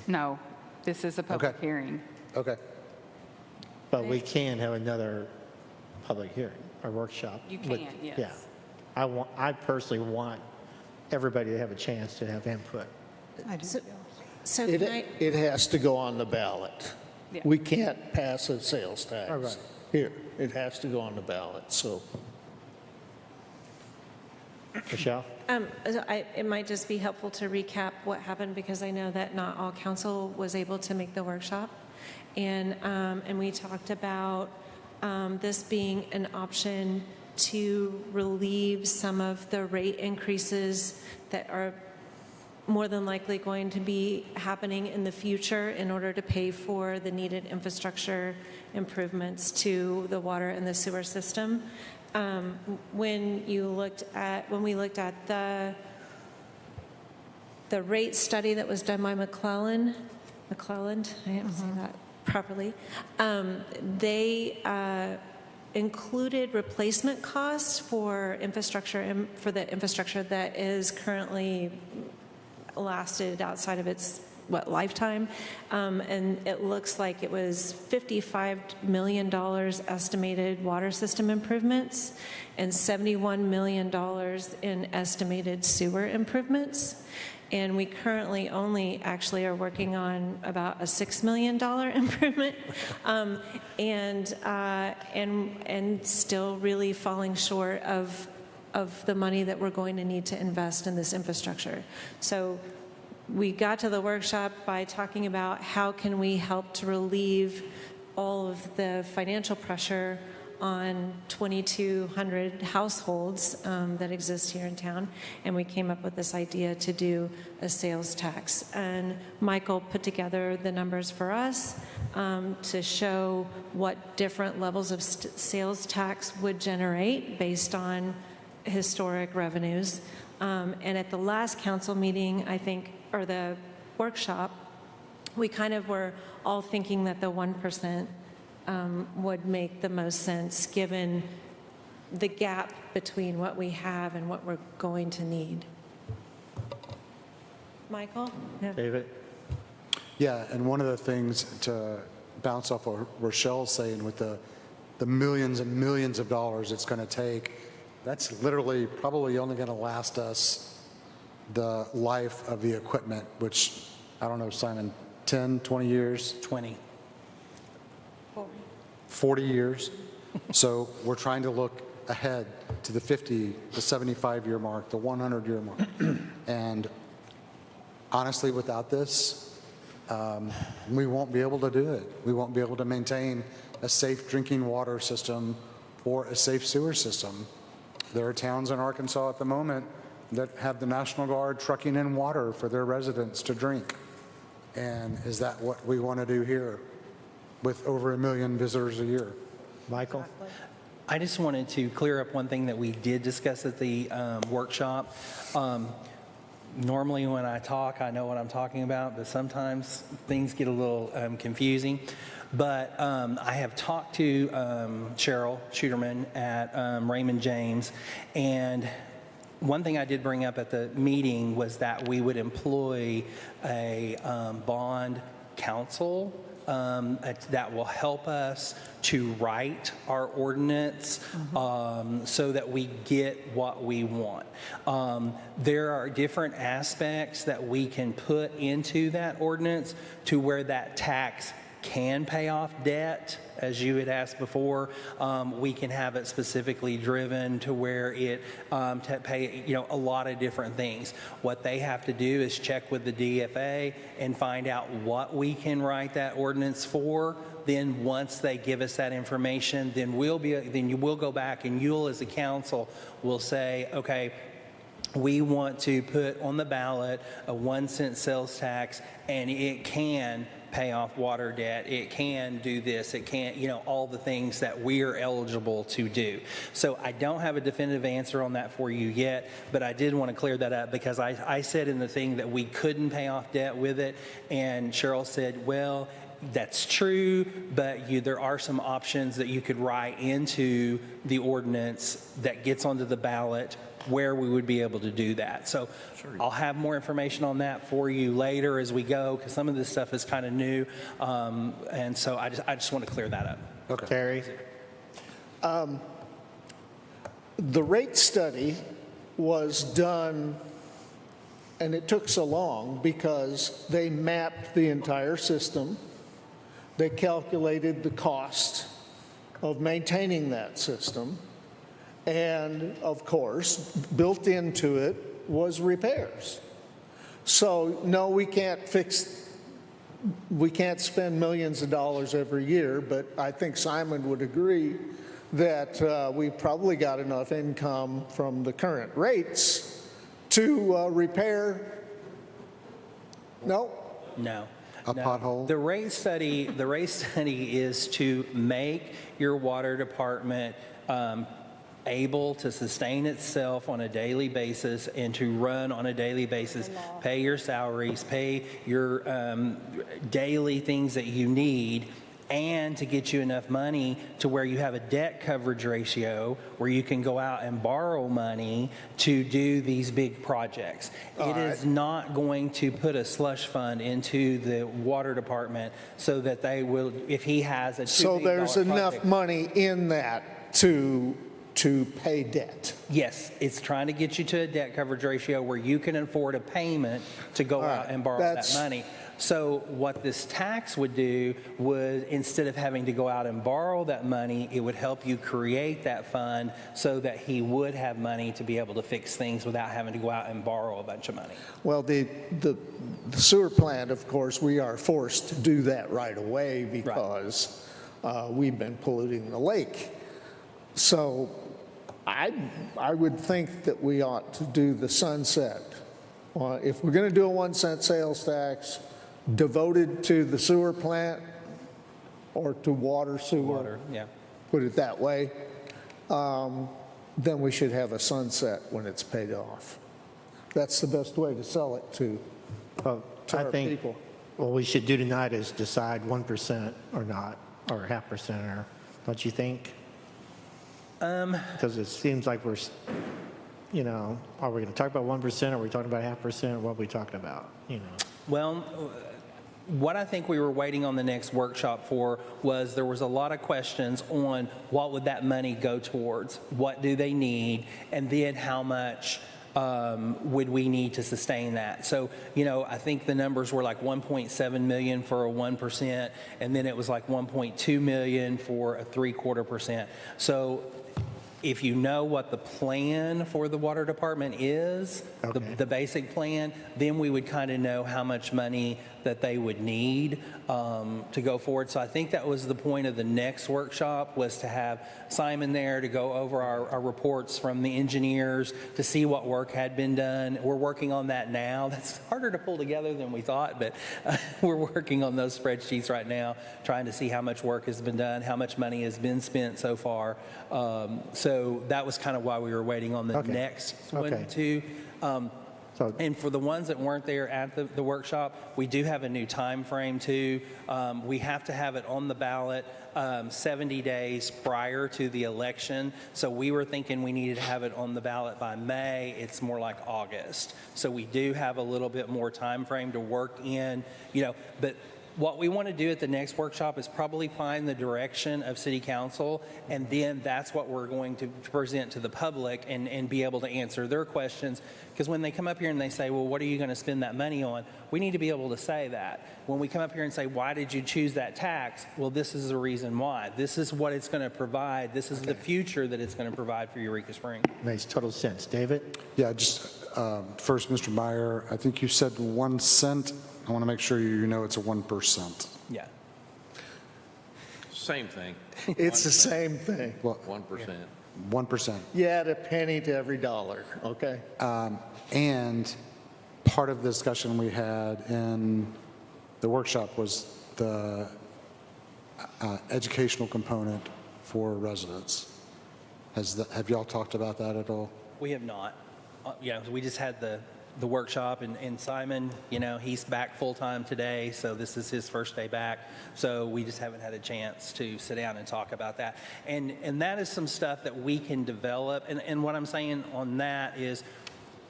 No, this is a public Okay. hearing. Okay. But we can have another public hearing or workshop. You with- can, yes. Yeah. I personally want everybody to have a chance to have input. I do. So can I, It has to go on the ballot. Yeah. We can't pass a sales All right. tax here. It has to go on the ballot, so. Michelle? it might just be helpful to recap what happened because I know that not all council was able to make the workshop. And we talked about this being an option to relieve some of the rate increases that are more than likely going to be happening in the future in order to pay for the needed infrastructure improvements to the water and the sewer system. When we looked at the rate study that was done by McClelland, I have to say that properly, they included replacement costs for infrastructure, for the infrastructure that is currently lasted outside of its lifetime, and it looks like it was $55 million estimated water system improvements and $71 million in estimated sewer improvements. And we currently only actually are working on about a $6 million improvement, and still really falling short of the money that we're going to need to invest in this infrastructure. So we got to the workshop by talking about how can we help to relieve all of the financial pressure on 2,200 households that exist here in town, and we came up with this idea to do a sales tax. And Michael put together the numbers for us to show what different levels of sales tax would generate based on historic revenues. And at the last council meeting, I think, or the workshop, we kind of were all thinking that the 1% would make the most sense given the gap between what we have and what we're going to need. Michael? Yeah. David? Yeah, and one of the things to bounce off what Rochelle's saying with the millions and millions of dollars it's going to take, that's literally probably only going to last us the life of the equipment, which, I don't know, Simon, 10, 20 years? 20. 40 years. So we're trying to look ahead to the 50, the 75-year mark, the 100-year mark. And honestly, without this, we won't be able to do it. We won't be able to maintain a safe drinking water system or a safe sewer system. There are towns in Arkansas at the moment that have the National Guard trucking in water for their residents to drink. And is that what we want to do here with over 1 million visitors a year? Michael? I just wanted to clear up one thing that we did discuss at the workshop. Normally when I talk, I know what I'm talking about, but sometimes things get a little confusing. But I have talked to Cheryl Schuterman at Raymond James, and one thing I did bring up at the meeting was that we would employ a bond counsel that will help us to write our ordinance so that we get what we want. There are different aspects that we can put into that ordinance to where that tax can pay off debt, as you had asked before. We can have it specifically driven to where it to pay, a lot of different things. What they have to do is check with the DFA and find out what we can write that ordinance for. Then once they give us that information, then you will go back and you'll, as a council, will say, okay, we want to put on the ballot a 1 cent sales tax, and it can pay off water debt. It can do this. It can't, all the things that we're eligible to do. So I don't have a definitive answer on that for you yet, but I did want to clear that up because I said in the thing that we couldn't pay off debt with it, and Cheryl said, well, that's true, but there are some options that you could write into the ordinance that gets onto the ballot where we would be able to do that. So I'll have more information on that for you later as we go, because some of this stuff is kind of new, and so I just want to clear that up. Okay. Terry? The rate study was done, and it took so long because they mapped the entire system. They calculated the cost of maintaining that system. And of course, built into it was repairs. So no, we can't spend millions of dollars every year, but I think Simon would agree that we probably got enough income from the current rates to repair. No? No. Pothole? The rate study is to make your water department able to sustain itself on a daily basis and to run on a daily basis, pay your salaries, pay your daily things that you need, and to get you enough money to where you have a debt coverage ratio where you can go out and borrow money to do these big projects. It is not going to put a slush fund into the water department so that they will, if he has a $2 So million there's enough project, money in that to pay debt. yes, it's trying to get you to a debt coverage ratio where you can afford a payment to go out and borrow that money. So what this tax would do would, instead of having to go out and borrow that money, it would help you create that fund so that he would have money to be able to fix things without having to go out and borrow a bunch of money. Well, the sewer plant, of course, we are forced to do that right away because we've been polluting the lake. So I would think that we ought to do the sunset. If we're going to do a 1 cent sales tax devoted to the sewer plant or to sewer, put it that way, then we should have a sunset when it's paid off. That's the best way to sell it to our people. What we should do tonight is decide 1% or not, or 0.5%, or don't you think? Because it seems like we're, are we going to talk about 1%? Are we talking about 0.5%? What are we talking about? Well, what I think we were waiting on the next workshop for was there was a lot of questions on what would that money go towards, what do they need, and then how much would we need to sustain that. So, I think the numbers were like 1.7 million for a 1%, and then it was like 1.2 million for a 0.75%. So if you know what the plan for the water department is, the basic plan, then we would kind of know how much money that they would need to go forward. So I think that was the point of the next workshop, was to have Simon there to go over our reports from the engineers to see what work had been done. We're working on that now. That's harder to pull together than we thought, but we're working on those spreadsheets right now, trying to see how much work has been done, how much money has been spent so far. So that was kind of why we were waiting on the next one too. And for the ones that weren't there at the workshop, we do have a new time frame too. We have to have it on the ballot 70 days prior to the election. So we were thinking we needed to have it on the ballot by May. It's more like August. So we do have a little bit more time frame to work in, but what we want to do at the next workshop is probably find the direction of City Council, and then that's what we're going to present to the public and be able to answer their questions. Because when they come up here and they say, well, what are you going to spend that money on? We need to be able to say that. When we come up here and say, why did you choose that tax? Well, this is the reason why. This is what it's going to provide. This is the future that it's going to provide for Eureka Springs. Makes total sense. David? Yeah, just first, Mr. Meyer, I think you said 1 cent. I want to make sure you know it's a 1%. Yeah. Same thing. It's the same thing. Well, 1%. 1%. You add a penny to every dollar, okay? And part of the discussion we had in the workshop was the educational component for residents. Have y'all talked about that at all? We have not. Yeah, we just had the workshop, and Simon, he's back full-time today, so this is his first day back. So we just haven't had a chance to sit down and talk about that. And that is some stuff that we can develop. And what I'm saying on that is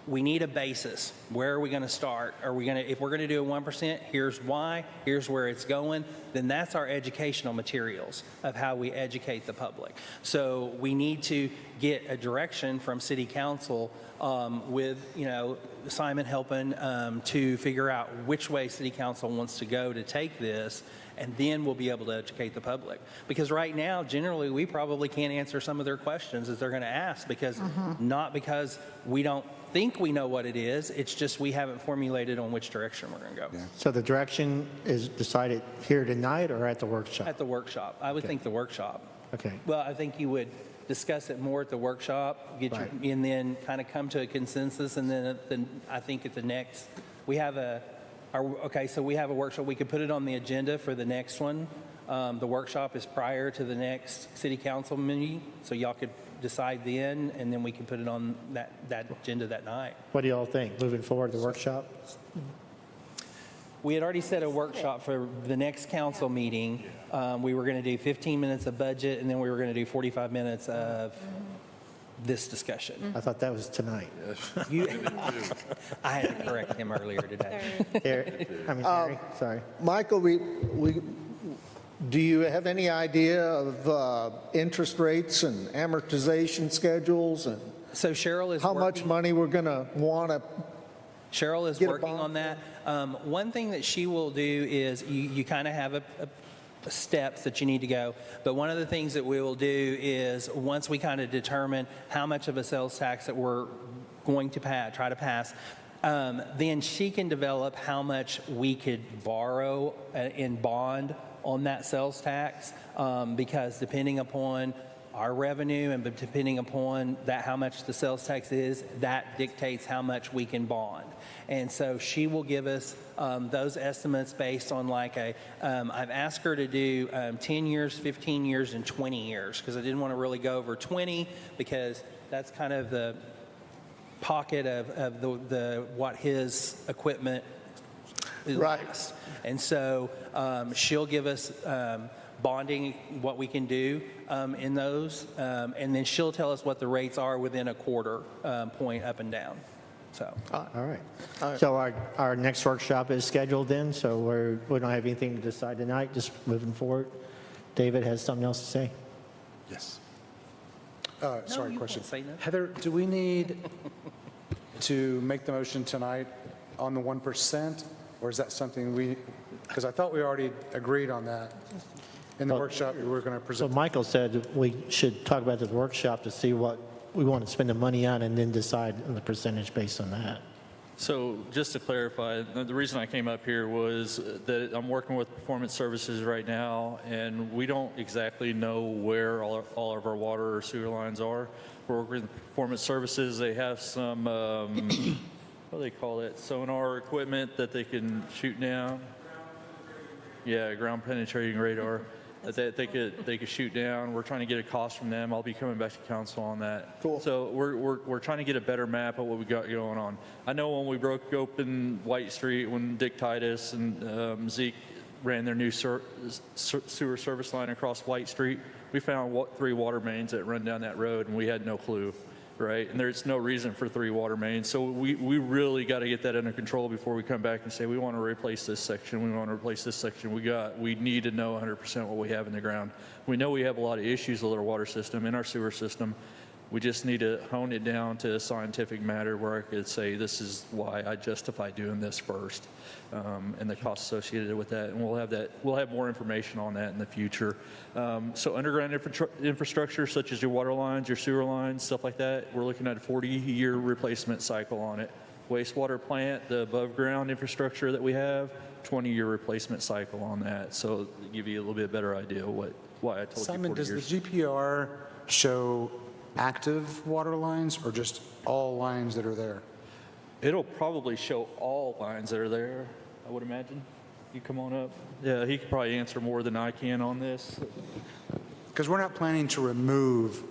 we need a basis. Where are we going to start? If we're going to do a 1%, here's why, here's where it's going, then that's our educational materials of how we educate the public. So we need to get a direction from City Council with, Simon helping to figure out which way City Council wants to go to take this, and then we'll be able to educate the public. Because right now, generally, we probably can't answer some of their questions that they're going to ask, because not because we don't think we know what it is, it's just we haven't formulated on which direction we're going to go. Yeah. So the direction is decided here tonight or at the workshop? At the workshop. I would think the workshop. Okay. Well, I think you would discuss it more at the workshop, Right. and then kind of come to a consensus, and then I think at the next, we have a workshop. We could put it on the agenda for the next one. The workshop is prior to the next City Council meeting, so y'all could decide then, and then we can put it on that agenda that night. What do y'all think, moving forward, the workshop? We had already set a workshop for the next council meeting. We were going to do 15 minutes of budget, and then we were going to do 45 minutes of this discussion. I thought that was tonight. I had to correct him earlier today. Harry, sorry. Michael, do you have any idea of interest rates and amortization schedules and So Cheryl is how working, much money we're going to want to? Cheryl is get a working bond on that. One thing that she will do is you kind of have a steps that you need to go. But one of the things that we will do is once we kind of determine how much of a sales tax that we're going to try to pass, then she can develop how much we could borrow in bond on that sales tax, because depending upon our revenue and depending upon that how much the sales tax is, that dictates how much we can bond. And so she will give us those estimates based on I've asked her to do 10 years, 15 years, and 20 years, because I didn't want to really go over 20, because that's kind of the pocket of the what his equipment is. Right. And so she'll give us bonding, what we can do in those, and then she'll tell us what the rates are within a quarter point up and down. So. All right. So our next workshop is scheduled then, so we don't have anything to decide tonight, just moving forward. David has something else to say? Yes. No, Sorry, you question. can't say no. Heather, do we need to make the motion tonight on the 1%, or is that something because I thought we already agreed on that in the workshop we were going to So present. Michael said we should talk about the workshop to see what we want to spend the money on and then decide on the percentage based on that. So just to clarify, the reason I came up here was that I'm working with Performance Services right now, and we don't exactly know where all of our water or sewer lines are. We're working with Performance Services. They have some, what do they call it, sonar equipment that they can shoot down. Yeah, ground penetrating radar that they could shoot down. We're trying to get a cost from them. I'll be coming back to council on that. Cool. So we're trying to get a better map of what we got going on. I know when we broke open White Street, when Dick Titus and Zeke ran their new sewer service line across White Street, we found 3 water mains that run down that road, and we had no clue. Right, and there's no reason for 3 water mains, so we really got to get that under control before we come back and say we want to replace this section, we want to replace this section. We need to know 100% what we have in the ground. We know we have a lot of issues with our water system and our sewer system. We just need to hone it down to a scientific matter where I could say this is why I justify doing this first, and the costs associated with that. And we'll have more information on that in the future. So underground infrastructure, such as your water lines, your sewer lines, stuff like that, we're looking at a 40-year replacement cycle on it. Wastewater plant, the above ground infrastructure that we have, 20-year replacement cycle on that. So to give you a little bit better idea why I told Simon, you 40 does years. the GPR show active water lines or just all lines that are there? It'll probably show all lines that are there, I would imagine. you come on up. Yeah, he could probably answer more than I can on this. Because we're not planning to remove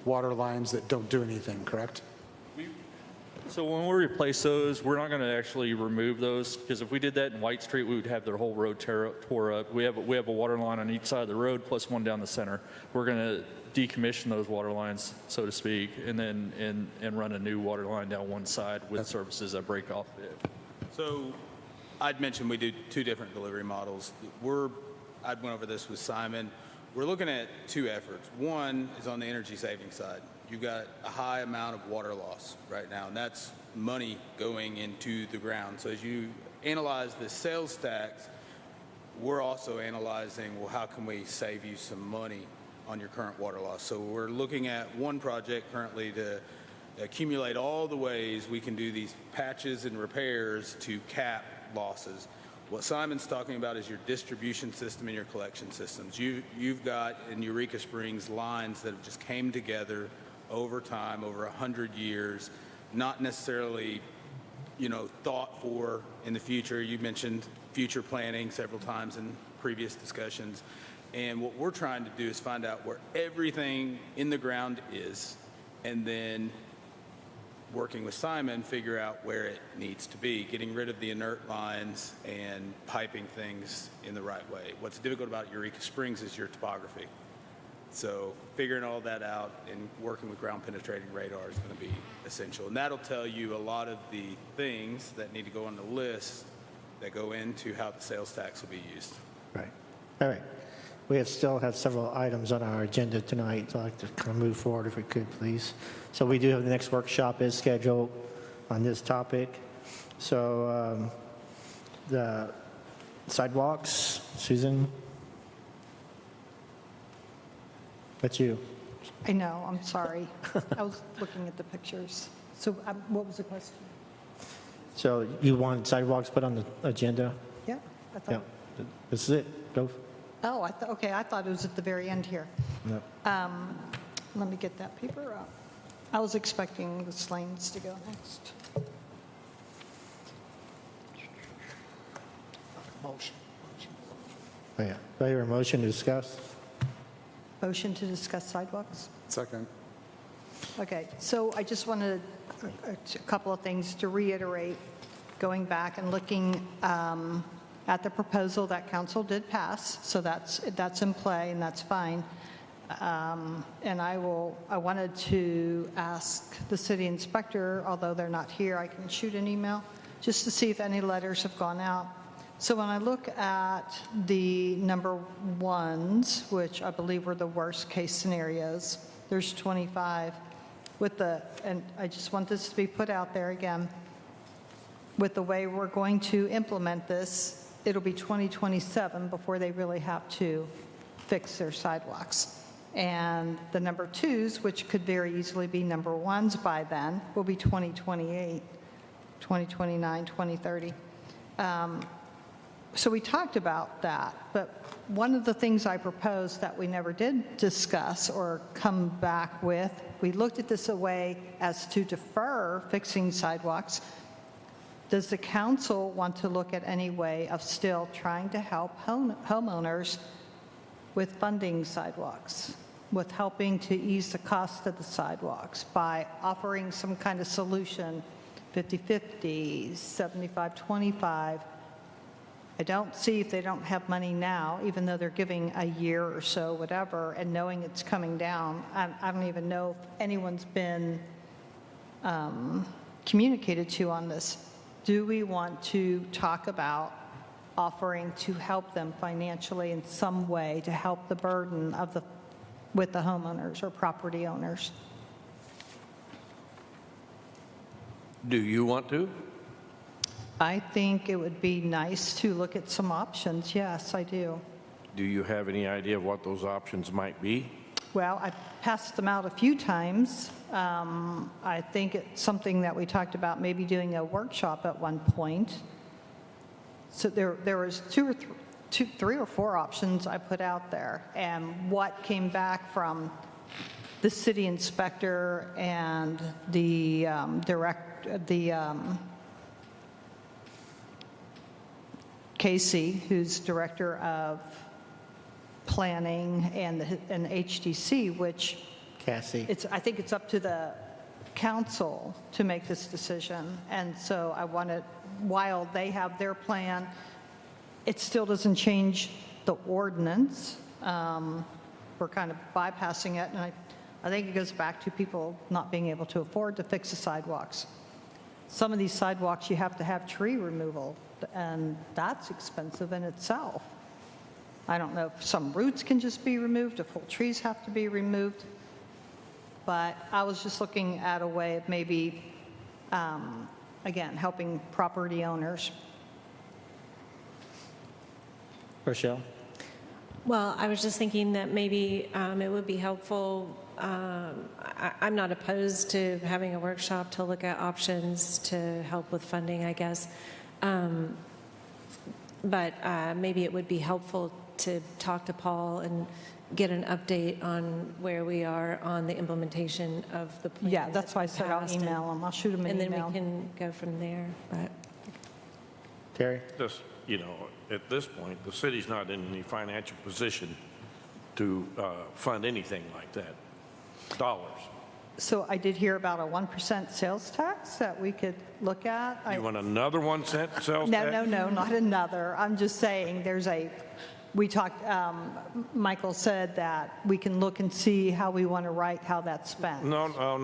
water lines that don't do anything, correct? So when we replace those, we're not going to actually remove those, because if we did that in White Street, we would have their whole road tore up. We have a water line on each side of the road, plus one down the center. We're going to decommission those water lines, so to speak, and then and run a new water line down one side with services that break off it. So I'd mentioned we do two different delivery models. I went over this with Simon. We're looking at two efforts. One is on the energy saving side. You've got a high amount of water loss right now, and that's money going into the ground. So as you analyze the sales tax, we're also analyzing, well, how can we save you some money on your current water loss? So we're looking at one project currently to accumulate all the ways we can do these patches and repairs to cap losses. What Simon's talking about is your distribution system and your collection systems. You've got in Eureka Springs lines that have just came together over time, over 100 years, not necessarily, thought for in the future. You mentioned future planning several times in previous discussions. And what we're trying to do is find out where everything in the ground is, and then working with Simon, figure out where it needs to be, getting rid of the inert lines and piping things in the right way. What's difficult about Eureka Springs is your topography. So figuring all that out and working with ground penetrating radar is going to be essential. And that'll tell you a lot of the things that need to go on the list that go into how the sales tax will be used. Right. All right. We still have several items on our agenda tonight, so I'd like to kind of move forward if we could, please. So we do have the next workshop is scheduled on this topic. So the sidewalks, Susan? That's you. I know, I'm sorry. I was looking at the pictures. So what was the question? So you want sidewalks put on the agenda? Yeah, I Yeah. thought, This is it. Go. oh, okay, I thought it was at the very end here. No. Let me get that paper up. I was expecting the Slanes to go next. Motion. Oh, yeah. Do I hear a motion to discuss? Motion to discuss sidewalks? Second. Okay, so I just wanted a couple of things to reiterate, going back and looking at the proposal that council did pass, so that's in play and that's fine. And I wanted to ask the city inspector, although they're not here, I can shoot an email, just to see if any letters have gone out. So when I look at the number ones, which I believe were the worst case scenarios, there's 25 and I just want this to be put out there again, with the way we're going to implement this, it'll be 2027 before they really have to fix their sidewalks. And the number twos, which could very easily be number ones by then, will be 2028, 2029, 2030. So we talked about that, but one of the things I proposed that we never did discuss or come back with, we looked at this a way as to defer fixing sidewalks. Does the council want to look at any way of still trying to help homeowners with funding sidewalks, with helping to ease the cost of the sidewalks by offering some kind of solution, 50-50, 75-25? I don't see if they don't have money now, even though they're giving a year or so, whatever, and knowing it's coming down. I don't even know if anyone's been communicated to on this. Do we want to talk about offering to help them financially in some way to help the burden of with the homeowners or property owners? Do you want to? I think it would be nice to look at some options. Yes, I do. Do you have any idea of what those options might be? Well, I've passed them out a few times. I think it's something that we talked about, maybe doing a workshop at one point. So there was three or four options I put out there, and what came back from the city inspector and the Casey, who's Director of Planning and HDC, which Cassie? I think it's up to the council to make this decision. And so I wanted, while they have their plan, it still doesn't change the ordinance. We're kind of bypassing it, and I think it goes back to people not being able to afford to fix the sidewalks. Some of these sidewalks, you have to have tree removal, and that's expensive in itself. I don't know if some roots can just be removed, if whole trees have to be removed. But I was just looking at a way of maybe, again, helping property owners. Rochelle? Well, I was just thinking that maybe it would be helpful. I'm not opposed to having a workshop to look at options to help with funding, I guess. But maybe it would be helpful to talk to Paul and get an update on where we are on the implementation of the plan. Yeah, that's why I said I'll email him. I'll shoot him an email. And then we can go from there. But Terry? Just, at this point, the city's not in any financial position to fund anything like that. Dollars. So I did hear about a 1% sales tax that we could look at. You want another 1 cent sales tax? No, not another. I'm just saying we talked, Michael said that we can look and see how we want to write how that's spent. No. Now,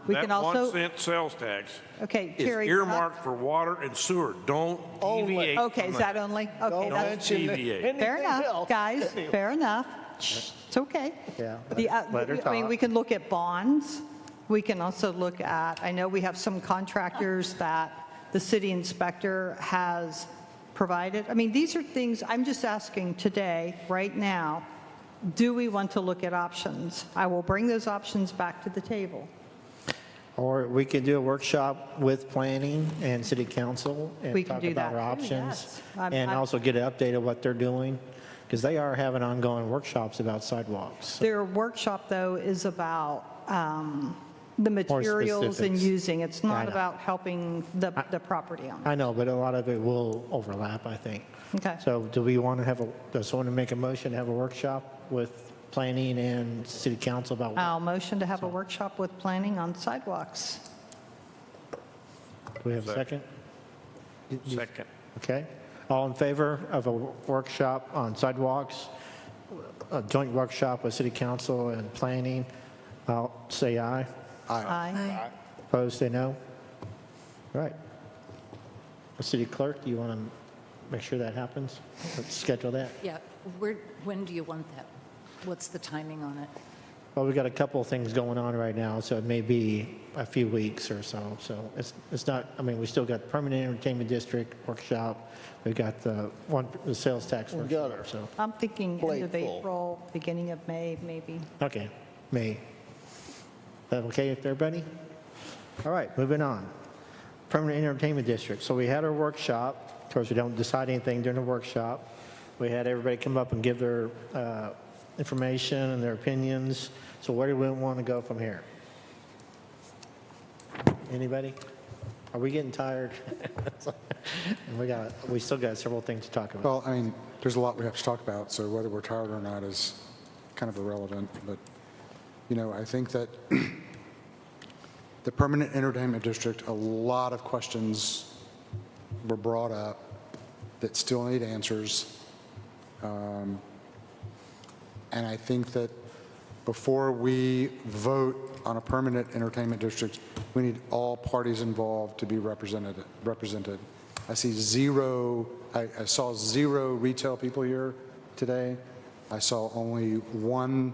We that can also- 1 cent sales tax Okay, is Terry. earmarked for water and sewer. Don't deviate Okay, from is that only? Okay, Don't that's mention deviate. fair anything enough, else. guys, fair enough. It's okay. Yeah, I let her mean, talk. we can look at bonds. We can also look at, I know we have some contractors that the city inspector has provided. I mean, these are things, I'm just asking today, right now, do we want to look at options? I will bring those options back to the table. Or we could do a workshop with planning and city council We and can talk do about that our too, options. yes. And also get an update of what they're doing, because they are having ongoing workshops about sidewalks. Their workshop, though, is about the materials and specifics. using. It's I not know. about helping the property owner. I know, but a lot of it will overlap, I think. Okay. So do we want to does someone make a motion to have a workshop with planning and city council about? I'll motion to have a workshop with planning on sidewalks. Do we have a second? Second. Okay. All in favor of a workshop on sidewalks, a joint workshop with city council and planning, I'll say aye. Aye. Opposed, say no. All right. City clerk, do you want to make sure that happens? Let's schedule that. Yeah, when do you want that? What's the timing on it? Well, we've got a couple of things going on right now, so it may be a few weeks or so. So it's not, I mean, we still got permanent entertainment district workshop. We've got the sales tax We got workshop, so, I'm thinking end of Plate full. April, beginning of May, maybe. okay, May. Is that okay with everybody? All right, moving on. Permanent entertainment district. So we had our workshop. Of course, we don't decide anything during the workshop. We had everybody come up and give their information and their opinions. So where do we want to go from here? Anybody? Are we getting tired? We still got several things to talk about. Well, I mean, there's a lot we have to talk about, so whether we're tired or not is kind of irrelevant. But, I think that the permanent entertainment district, a lot of questions were brought up that still need answers. And I think that before we vote on a permanent entertainment district, we need all parties involved to be represented. I see I saw zero retail people here today. I saw only one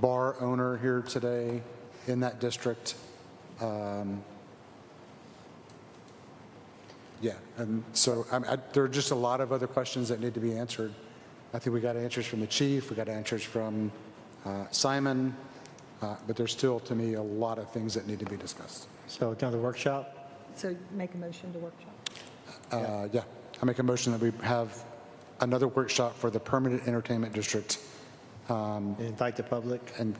bar owner here today in that district. Yeah, and so there are just a lot of other questions that need to be answered. I think we got answers from the chief, we got answers from Simon, but there's still, to me, a lot of things that need to be discussed. So another workshop? So make a motion to workshop. Yeah, I make a motion that we have another workshop for the permanent entertainment district. Invite the public? And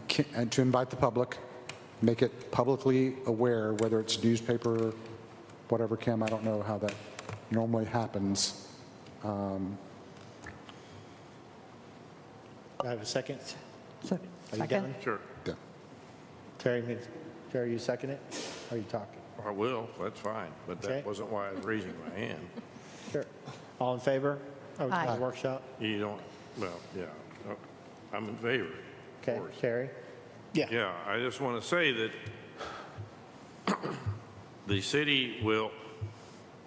to invite the public, make it publicly aware, whether it's newspaper, whatever, Kim, I don't know how that normally happens. Do I have a second? Are you Second. done? Sure, Terry, you second it? Or are you talking? I will, that's fine, but Okay. that wasn't why I was raising my hand. Sure. All in favor of Aye. the workshop? You don't, well, yeah, I'm in favor. of Okay, course. Terry? Yeah, I just want to say that the city will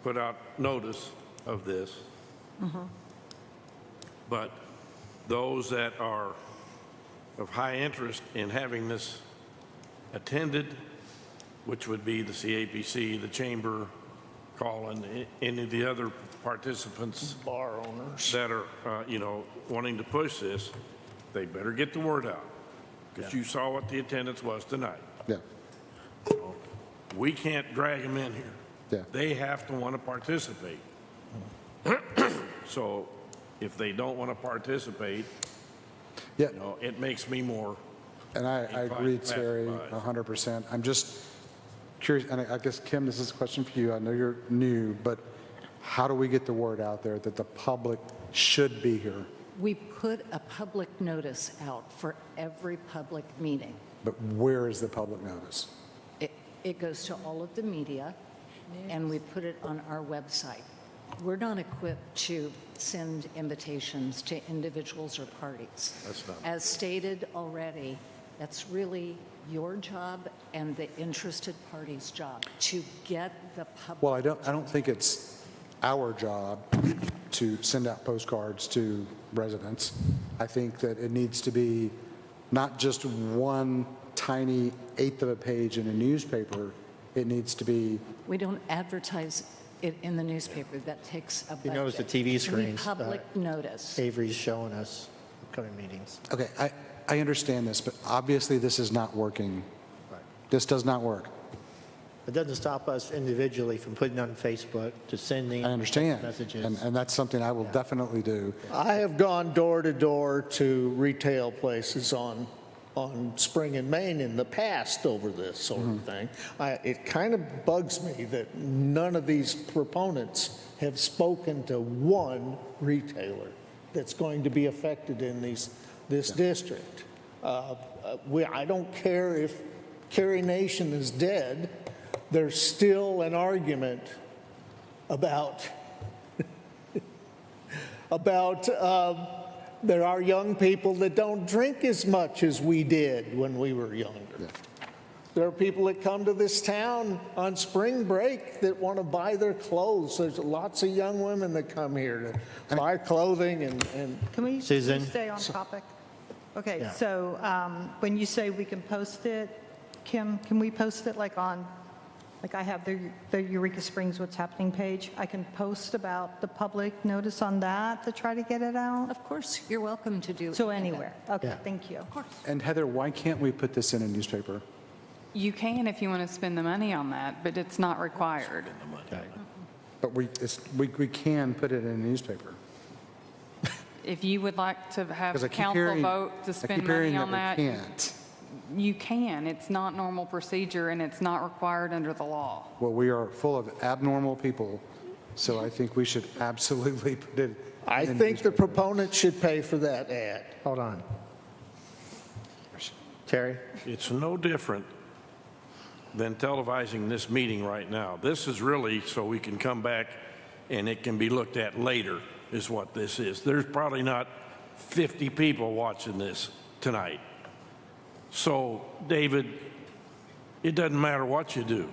put out notice of this, but those that are of high interest in having this attended, which would be the CAPC, the chamber, Colin, any of the other participants Bar owners. that are, wanting to push this, they better get the word out. Because you saw what the attendance was tonight. Yeah, We can't drag them in here. Yeah. They have to want to participate. So if they don't want to participate, yeah, it makes me more, and I agree, Pass Terry, by. 100%. I'm just curious, and I guess, Kim, this is a question for you. I know you're new, but how do we get the word out there that the public should be here? We put a public notice out for every public meeting. But where is the public notice? It goes to all of the media, and we put it on our website. We're not equipped to send invitations to individuals or parties. That's not- As stated already, that's really your job and the interested party's job, to get the public. Well, I don't think it's our job to send out postcards to residents. I think that it needs to be not just one tiny eighth of a page in a newspaper. It needs to be, We don't advertise it in the newspaper. That takes a budget. You notice the TV We screens, public notice. Avery's showing us upcoming meetings. okay, I understand this, but obviously this is not working. This does not work. It doesn't stop us individually from putting on Facebook, to sending I understand. messages. And that's something I will definitely do. I have gone door to door to retail places on Spring and Main in the past over this sort of thing. It kind of bugs me that none of these proponents have spoken to one retailer that's going to be affected in this district. I don't care if Carrie Nation is dead, there's still an argument about there are young people that don't drink as much as we did when we were younger. There are people that come to this town on spring break that want to buy their clothes. There's lots of young women that come here to buy clothing and Can we Susan? stay on topic? Okay, Yeah. so when you say we can post it, Kim, can we post it like I have the Eureka Springs What's Happening page? I can post about the public notice on that to try to get it out? Of course, you're welcome to do. So anywhere? Okay, Yeah. thank you. And Heather, why can't we put this in a newspaper? You can if you want to spend the money on that, but it's not required. But we can put it in a newspaper. If you would like to have Because I keep council hearing, vote to I spend keep hearing money on that that, we can't. you can. It's not normal procedure and it's not required under the law. Well, we are full of abnormal people, so I think we should absolutely put it. I in think the newspaper. proponent should pay for that ad. Hold on. Terry? it's no different than televising this meeting right now. This is really so we can come back and it can be looked at later, is what this is. There's probably not 50 people watching this tonight. So, David, it doesn't matter what you do.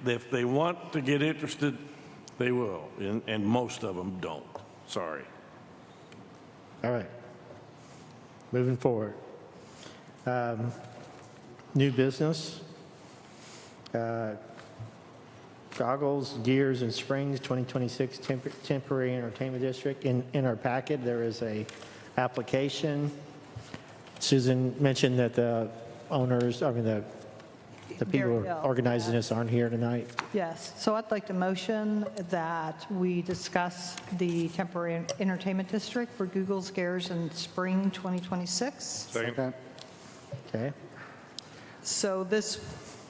If they want to get interested, they will, and most of them don't. Sorry. All right. Moving forward. New business. Goggles, Gears, and Springs 2026 Temporary Entertainment District. In our packet, there is a application. Susan mentioned that the people who are organizing this aren't here tonight. Yes, so I'd like to motion that we discuss the temporary entertainment district for Google's Gears in spring 2026. Second. Okay. So this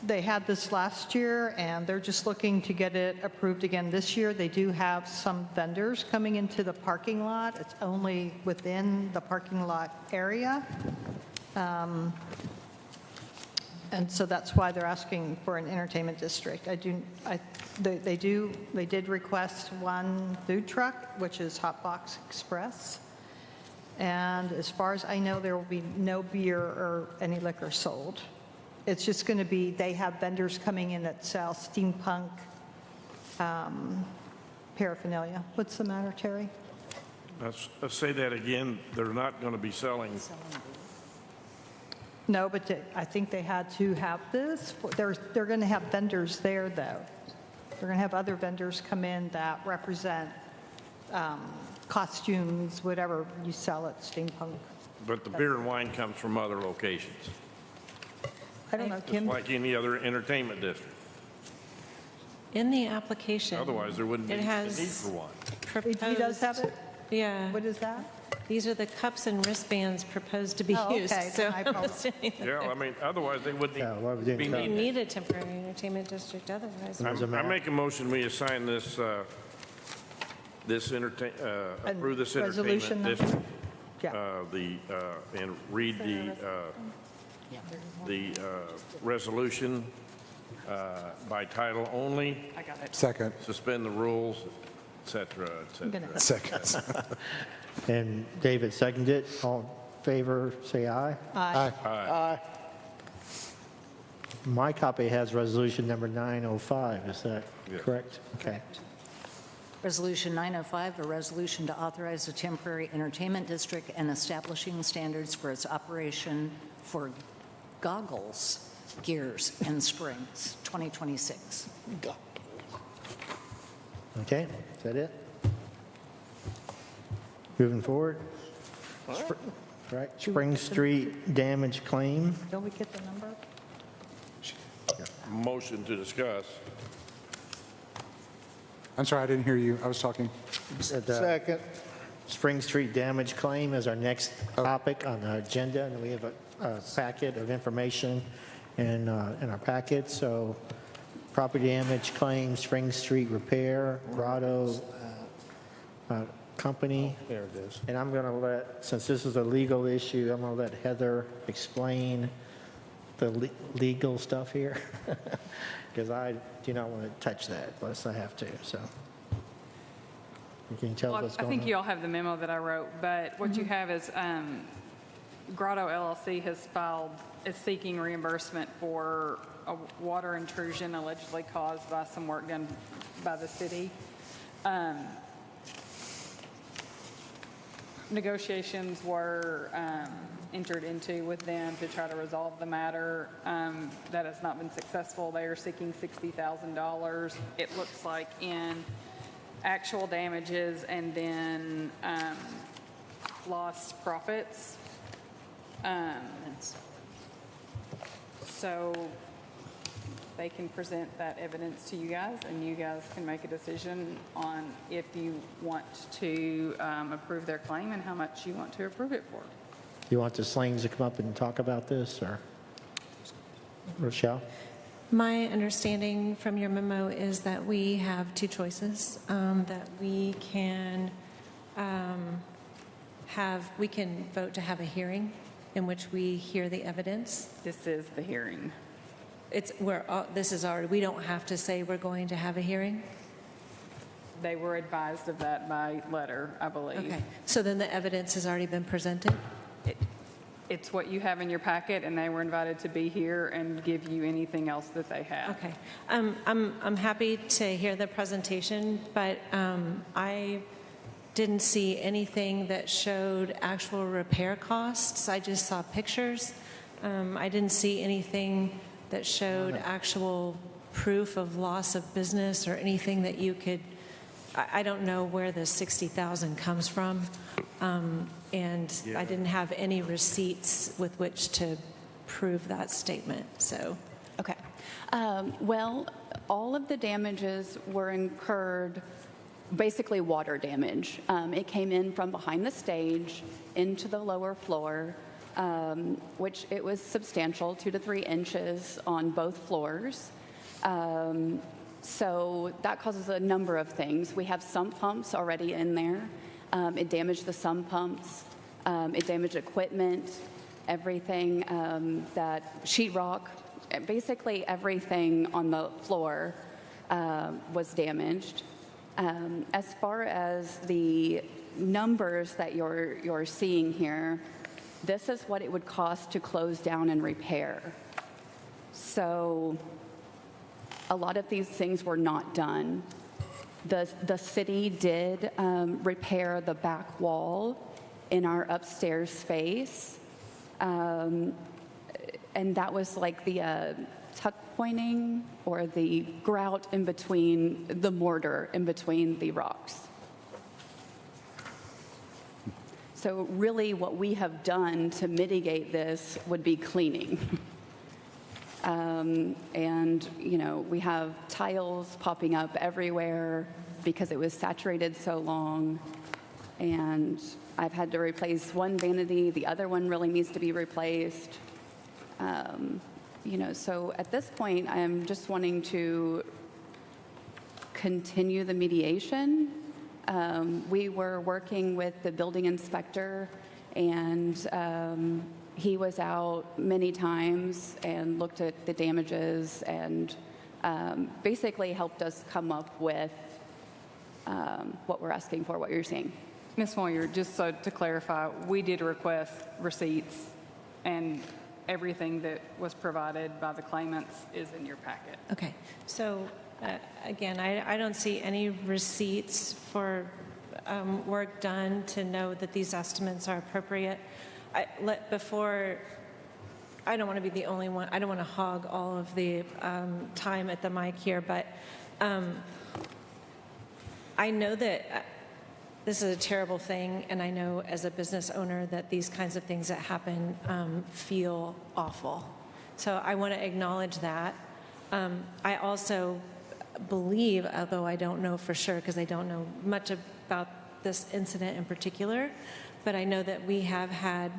They had this last year, and they're just looking to get it approved again this year. They do have some vendors coming into the parking lot. It's only within the parking lot area. And so that's why they're asking for an entertainment district. They did request one food truck, which is Hot Box Express. And as far as I know, there will be no beer or any liquor sold. It's just going to be, they have vendors coming in that sell steampunk paraphernalia. What's the matter, Terry? Let's say that again. They're not going to be selling. No, but I think they had to have this. They're going to have vendors there, though. They're going to have other vendors come in that represent costumes, whatever you sell at steampunk. But the beer and wine comes from other locations, I don't know, just Kim. like any other entertainment district. In the application. Otherwise, there wouldn't be it a has need for one. He does have it? Yeah. What is that? These are the cups and wristbands proposed to be Oh, used. okay, So then I I'm apologize. assuming that Yeah, I mean, otherwise they wouldn't Yeah, why would be they we needed. need a temporary entertainment district otherwise. I make a motion, we assign this, approve this Resolution entertainment number? district, Yeah. and read the resolution by title only, I got it. Second. suspend the rules, et cetera, et I'm cetera. gonna- Second. And David seconded it. All in favor, say aye. Aye. Aye. My copy has resolution number 905. Is that Yes. correct? Okay. Resolution 905, a resolution to authorize a temporary entertainment district and establishing standards for its operation for goggles, gears, and springs, 2026. Okay, is that it? Moving forward? Right, Spring Street damage claim. Don't we get the number? Motion to discuss. I'm sorry, I didn't hear you. I was talking. Second. Spring Street damage claim is our next topic on the agenda, and we have a packet of information in our packet. So property damage claim, Spring Street repair, Grotto Company. There it is. And I'm going to let, since this is a legal issue, I'm going to let Heather explain the legal stuff here, because I do not want to touch that unless I have to, so. You can tell Well, what's I going think on. you all have the memo that I wrote, but what you have is Grotto LLC is seeking reimbursement for a water intrusion allegedly caused by some work done by the city. Negotiations were entered into with them to try to resolve the matter. That has not been successful. They are seeking $60,000. It looks like in actual damages and then lost profits. So they can present that evidence to you guys, and you guys can make a decision on if you want to approve their claim and how much you want to approve it for. You want the Slings to come up and talk about this, or Rochelle? My understanding from your memo is that we have two choices, that we can we can vote to have a hearing in which we hear the evidence. This is the hearing. This is already, we don't have to say we're going to have a hearing? They were advised of that by letter, I believe. Okay, so then the evidence has already been presented? It's what you have in your packet, and they were invited to be here and give you anything else that they have. Okay. I'm happy to hear the presentation, but I didn't see anything that showed actual repair costs. I just saw pictures. I didn't see anything that showed actual proof of loss of business or anything that you could, I don't know where the $60,000 comes from. And I didn't have any receipts with which to prove that statement, so. Okay. Well, all of the damages were incurred, basically water damage. It came in from behind the stage into the lower floor. which it was substantial, 2 to 3 inches on both floors. So that causes a number of things. We have sump pumps already in there. It damaged the sump pumps. It damaged equipment, everything that sheetrock, basically everything on the floor was damaged. As far as the numbers that you're seeing here, this is what it would cost to close down and repair. So a lot of these things were not done. The city did repair the back wall in our upstairs space, and that was like the tuck pointing or the grout in between the mortar, in between the rocks. So really what we have done to mitigate this would be cleaning. And, you know, we have tiles popping up everywhere because it was saturated so long. And I've had to replace one vanity. The other one really needs to be replaced. You know, so at this point, I'm just wanting to continue the mediation. We were working with the building inspector, and he was out many times and looked at the damages and basically helped us come up with what we're asking for, what you're seeing. Ms. Moyer, just so to clarify, we did request receipts, and everything that was provided by the claimants is in your packet. Okay, so again, I don't see any receipts for work done to know that these estimates are appropriate. I don't want to be the only one, I don't want to hog all of the time at the mic here, but I know that this is a terrible thing, and I know as a business owner that these kinds of things that happen feel awful. So I want to acknowledge that. I also believe, although I don't know for sure because I don't know much about this incident in particular, but I know that we have had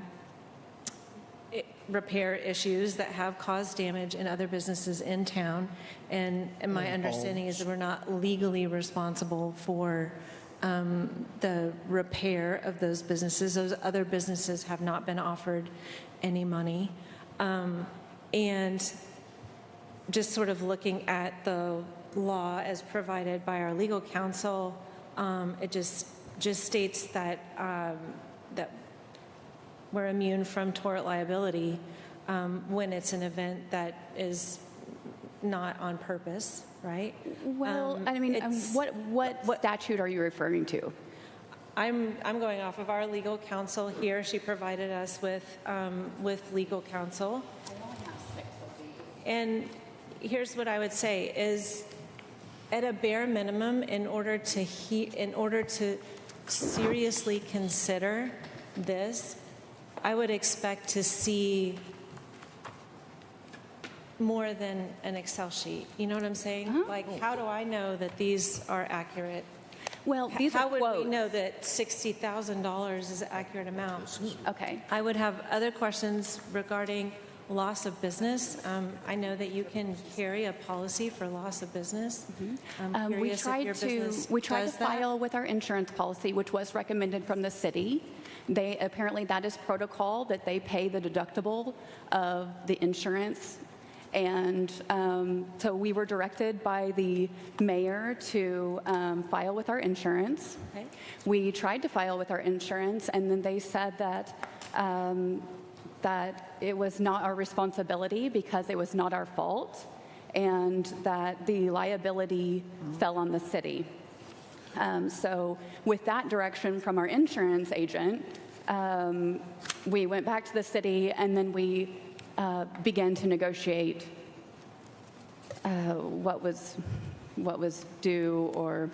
repair issues that have caused damage in other businesses in town, and my understanding is that we're not legally responsible for the repair of those businesses. Those other businesses have not been offered any money. And just sort of looking at the law as provided by our legal counsel, it just states that that we're immune from tort liability when it's an event that is not on purpose, right? Well, I mean, what statute are you referring to? I'm going off of our legal counsel here. She provided us with legal counsel. I only have 6 of these. And here's what I would say is, at a bare minimum, in order to seriously consider this, I would expect to see more than an Excel sheet. You know what I'm saying? Like, how do I know that these are accurate? Well, these are quotes. How would we know that $60,000 is an accurate amount? Okay. I would have other questions regarding loss of business. I know that you can carry a policy for loss of business. I'm We curious if your business tried does to that. file with our insurance policy, which was recommended from the city. Apparently that is protocol, that they pay the deductible of the insurance. And so we were directed by the mayor to file with our insurance. Okay. We tried to file with our insurance, and then they said that that it was not our responsibility because it was not our fault, and that the liability fell on the city. So with that direction from our insurance agent, we went back to the city, and then we began to negotiate what was due, or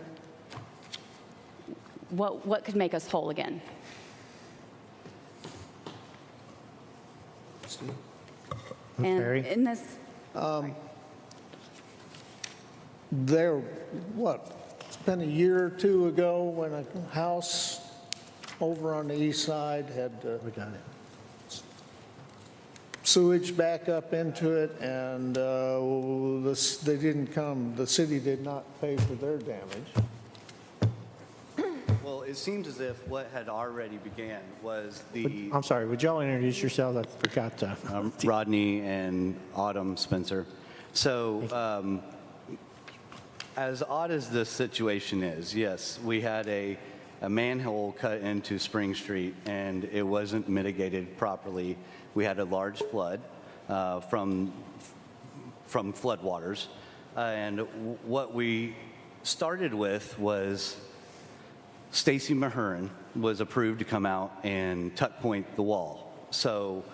what could make us whole again. And Barry? in this, It's been a year or two ago when a house over on the east side had sewage back up into it, and the city did not pay for their damage. Well, it seems as if what had already began was the... I'm sorry, would y'all introduce yourselves? I forgot to. Rodney and Autumn Spencer. So, as odd as this situation is, yes, we had a manhole cut into Spring Street, and it wasn't mitigated properly. We had a large flood from floodwaters, and what we started with was Stacy Mahurin was approved to come out and tuck point the wall. So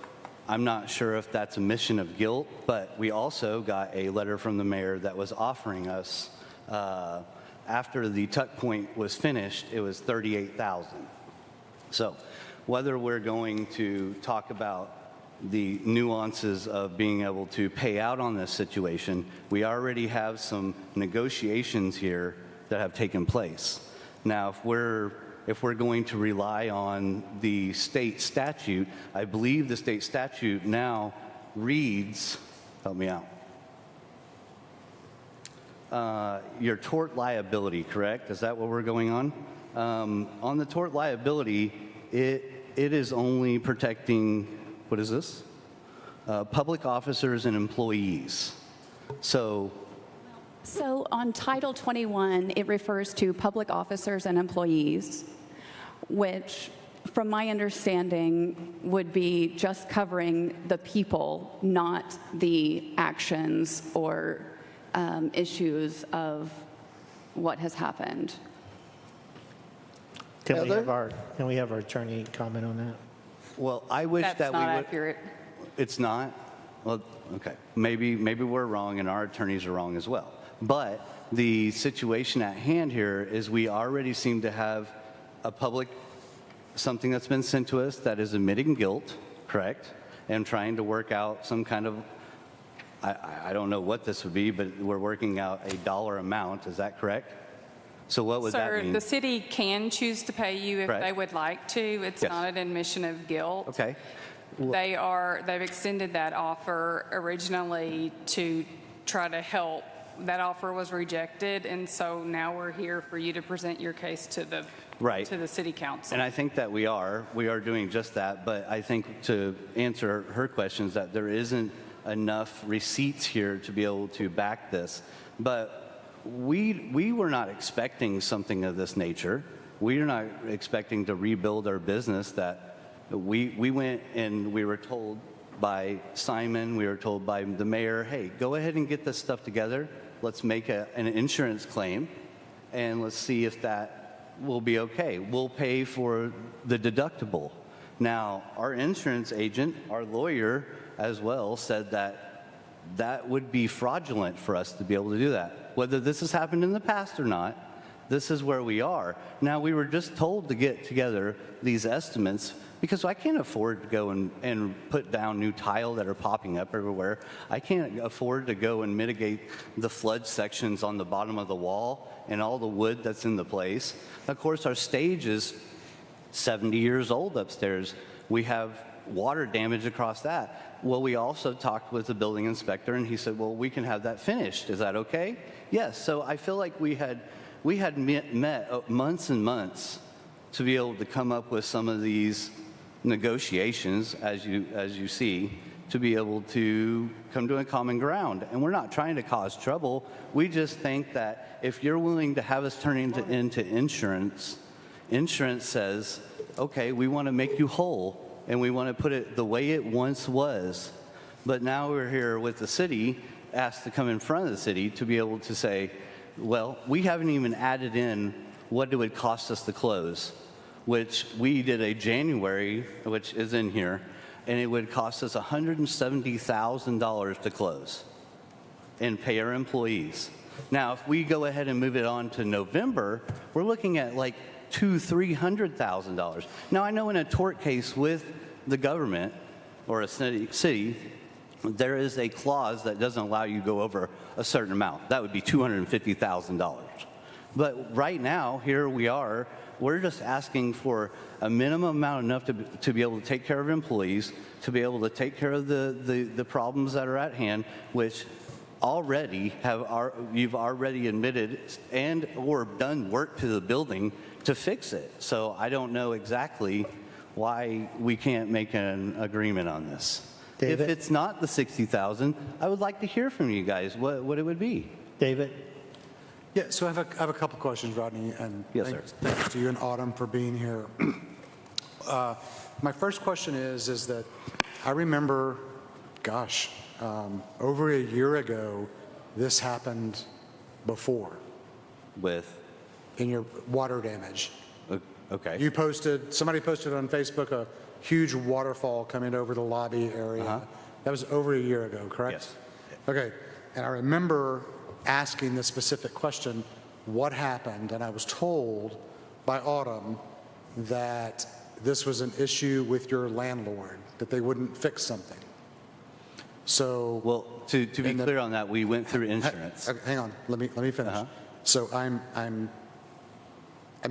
I'm not sure if that's a mission of guilt, but we also got a letter from the mayor that was offering us, after the tuck point was finished, it was $38,000. So whether we're going to talk about the nuances of being able to pay out on this situation, we already have some negotiations here that have taken place. Now, if we're going to rely on the state statute, I believe the state statute now reads, help me out, your tort liability, correct? Is that what we're going on? On the tort liability, it is only protecting, what is this? Public officers and employees. So on Title 21, it refers to public officers and employees, which, from my understanding, would be just covering the people, not the actions or issues of what has happened. Can we have our attorney comment on that? Well, I wish That's that we would. not accurate. It's not? Well, okay. Maybe we're wrong and our attorneys are wrong as well. But the situation at hand here is we already seem to have something that's been sent to us that is admitting guilt, correct? And trying to work out some kind of, I don't know what this would be, but we're working out a dollar amount. Is that correct? So what would that mean? Sir, the city can choose to pay you if Correct. they would like to. It's Yes. not an admission of guilt. Okay. They've extended that offer originally to try to help. That offer was rejected, and so now we're here for you to present your case to the Right. to the city council. And I think that we are doing just that. But I think to answer her questions, that there isn't enough receipts here to be able to back this. But we were not expecting something of this nature. We are not expecting to rebuild our business. That we went and we were told by Simon, we were told by the mayor, hey, go ahead and get this stuff together. Let's make an insurance claim, and let's see if that will be okay. We'll pay for the deductible. Now, our insurance agent, our lawyer as well, said that that would be fraudulent for us to be able to do that. Whether this has happened in the past or not, this is where we are. Now, we were just told to get together these estimates because I can't afford to go and put down new tile that are popping up everywhere. I can't afford to go and mitigate the flood sections on the bottom of the wall and all the wood that's in the place. Of course, our stage is 70 years old upstairs. We have water damage across that. Well, we also talked with the building inspector, and he said, well, we can have that finished. Is that okay? Yes. So I feel like we had met months and months to be able to come up with some of these negotiations, as you see, to be able to come to a common ground. And we're not trying to cause trouble. We just think that if you're willing to have us turn into insurance, insurance says, okay, we want to make you whole, and we want to put it the way it once was. But now we're here with the city, asked to come in front of the city to be able to say, well, we haven't even added in what it would cost us to close, which we did a January, which is in here, and it would cost us $170,000 to close and pay our employees. Now, if we go ahead and move it on to November, we're looking at like $200,000-$300,000. Now, I know in a tort case with the government or a city, there is a clause that doesn't allow you to go over a certain amount. That would be $250,000. But right now, here we are We're just asking for a minimum amount enough to be able to take care of employees, to be able to take care of the problems that are at hand, which you've already admitted and or done work to the building to fix it. So I don't know exactly why we can't make an agreement on this. David? If it's not the 60,000, I would like to hear from you guys what it would be. David? Yeah, so I have a couple questions, Rodney, and Yes, sir. thanks to you and Autumn for being here. My first question is that I remember, gosh, over a year ago, this happened before. With? In your water damage. Okay. Somebody posted on Facebook a huge waterfall coming over the lobby area. That was over a year ago, correct? Yes. Okay, and I remember asking the specific question, what happened? And I was told by Autumn that this was an issue with your landlord, that they wouldn't fix something. So, well, to be clear on that, we went through insurance. Hang on, let me finish. So I'm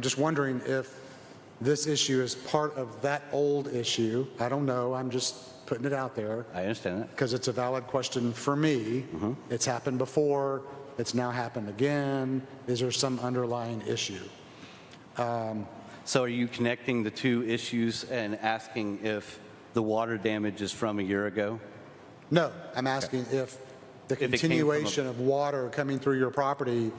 just wondering if this issue is part of that old issue. I don't know. I'm just putting it out there. I understand that. Because it's a valid question for me. It's happened before. It's now happened again. Is there some underlying issue? So are you connecting the two issues and asking if the water damage is from a year ago? No, I'm asking if the continuation of water coming through your property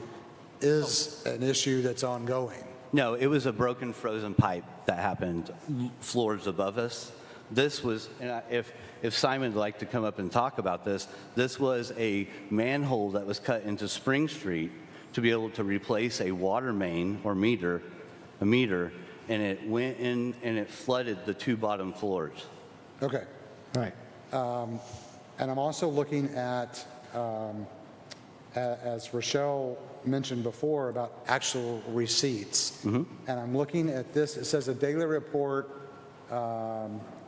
is an issue that's ongoing. No, it was a broken frozen pipe that happened floors above us. This was, and if Simon would like to come up and talk about this, this was a manhole that was cut into Spring Street to be able to replace a water main or meter, and it went in and it flooded the two bottom floors. Okay. All right. And I'm also looking at, as Rochelle mentioned before, about actual receipts. And I'm looking at this. It says a daily report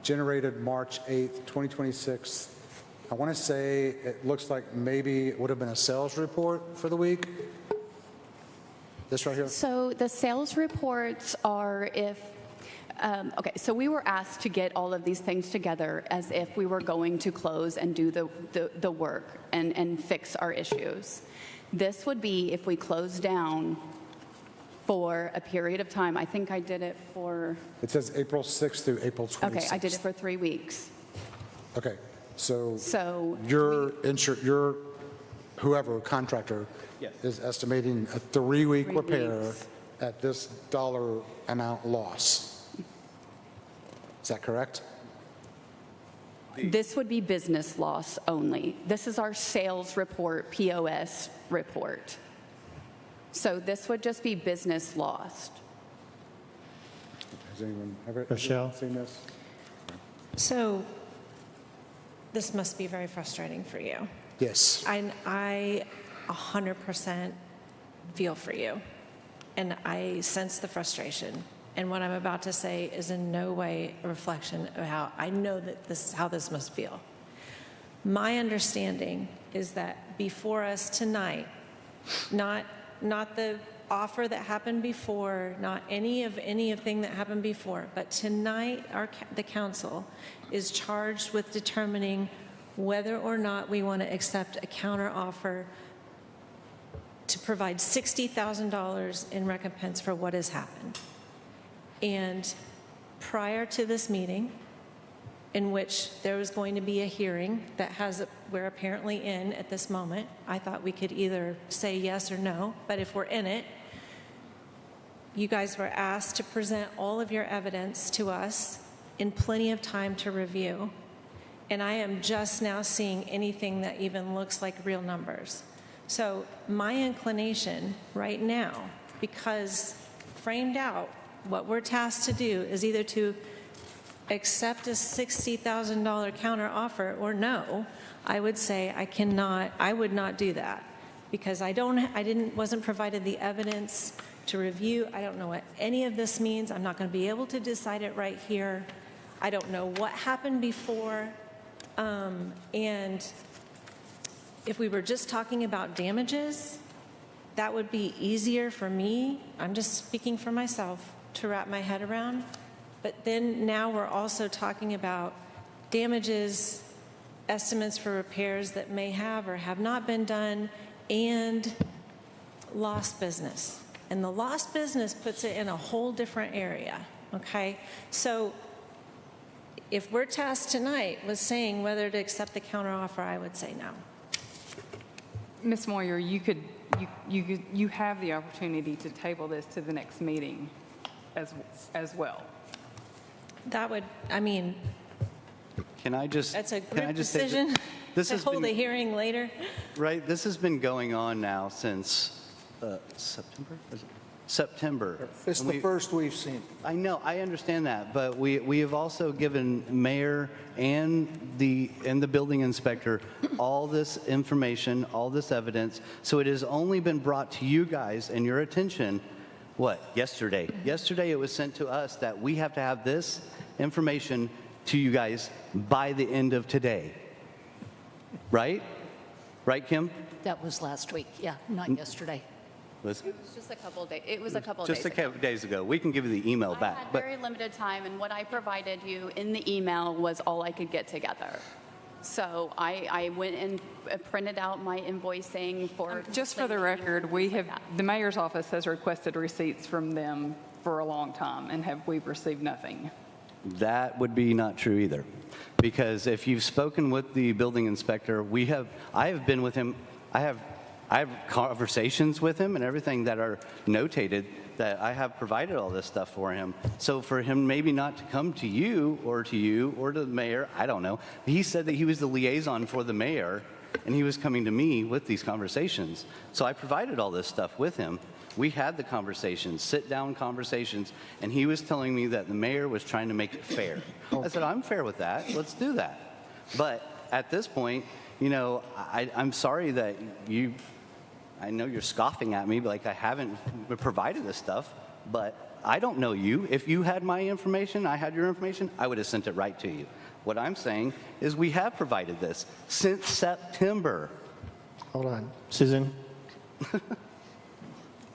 generated March 8th, 2026. I want to say it looks like maybe it would have been a sales report for the week. This right here? So the sales reports are if, okay, so we were asked to get all of these things together as if we were going to close and do the work and fix our issues. This would be if we closed down for a period of time. I think I did it for... It says April 6th through April 26th. Okay, I did it for 3 weeks. Okay, so So your whoever, contractor, is estimating a 3-week 3 repair weeks. at this dollar amount loss. Is that correct? This would be business loss only. This is our sales report, POS report. So this would just be business lost. Has anyone ever Rochelle? seen this? So this must be very frustrating for you. Yes. I 100% feel for you, and I sense the frustration. And what I'm about to say is in no way a reflection of how I know that this is how this must feel. My understanding is that before us tonight, not the offer that happened before, not anything that happened before, but tonight the council is charged with determining whether or not we want to accept a counteroffer to provide $60,000 in recompense for what has happened. And prior to this meeting, in which there was going to be a hearing we're apparently in at this moment, I thought we could either say yes or no, but if we're in it, you guys were asked to present all of your evidence to us in plenty of time to review. And I am just now seeing anything that even looks like real numbers. So my inclination right now, because framed out, what we're tasked to do is either to accept a $60,000 counter offer or no. I would say I would not do that because wasn't provided the evidence to review. I don't know what any of this means. I'm not going to be able to decide it right here. I don't know what happened before. And if we were just talking about damages, that would be easier for me. I'm just speaking for myself. to wrap my head around. But then now we're also talking about damages, estimates for repairs that may have or have not been done, and lost business. And the lost business puts it in a whole different area, okay? So if we're tasked tonight with saying whether to accept the counteroffer, I would say no. Ms. Moyer, you have the opportunity to table this to the next meeting as well. That would, I mean, Can I just? that's a can I group just say that decision This to has hold been, a hearing later. right. This has been going on now since September. Is it? September. It's And the first we've seen. I know, I understand that, but we have also given mayor and the building inspector all this information, all this evidence. So it has only been brought to you guys and your attention, what, yesterday? Yesterday it was sent to us that we have to have this information to you guys by the end of today. Right? Right, Kim? That was last week, yeah, not yesterday. Was It was just a couple of days. It was a couple of just days a couple days ago. We can give you the email I back. had But very limited time, and what I provided you in the email was all I could get together. So I went and printed out my invoicing for. Just for the record, the mayor's office has requested receipts from them for a long time, and we've received nothing. that would be not true either. Because if you've spoken with the building inspector, I have been with him, I have conversations with him and everything that are notated, that I have provided all this stuff for him. So for him maybe not to come to you or to the mayor, I don't know. He said that he was the liaison for the mayor and he was coming to me with these conversations. So I provided all this stuff with him. We had the conversations, sit-down conversations, and he was telling me that the mayor was trying to make it fair. I said, I'm fair with that. Let's do that. But at this point, you know, I'm sorry that I know you're scoffing at me, like I haven't provided this stuff, but I don't know you. If you had my information, I had your information, I would have sent it right to you. What I'm saying is we have provided this since September. Hold on. Susan?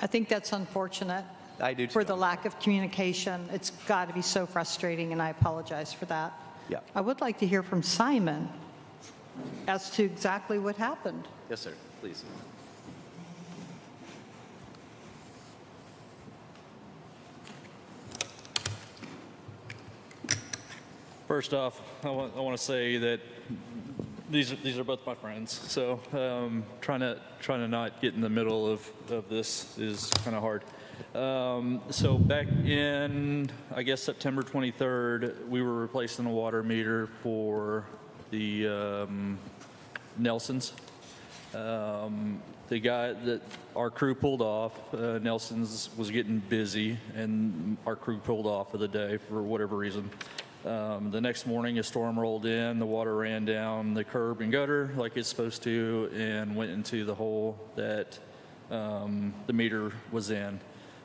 I think that's unfortunate. I do too. For the lack of communication. It's got to be so frustrating, and I apologize for that. Yeah. I would like to hear from Simon as to exactly what happened. Yes, sir. Please. First off, I want to say that these are both my friends. So trying to not get in the middle of this is kind of hard. So back in, I guess, September 23rd, we were replacing a water meter for the Nelsons. The guy that our crew pulled off, Nelson's was getting busy, and our crew pulled off for the day for whatever reason. The next morning, a storm rolled in, the water ran down the curb and gutter like it's supposed to, and went into the hole that the meter was in.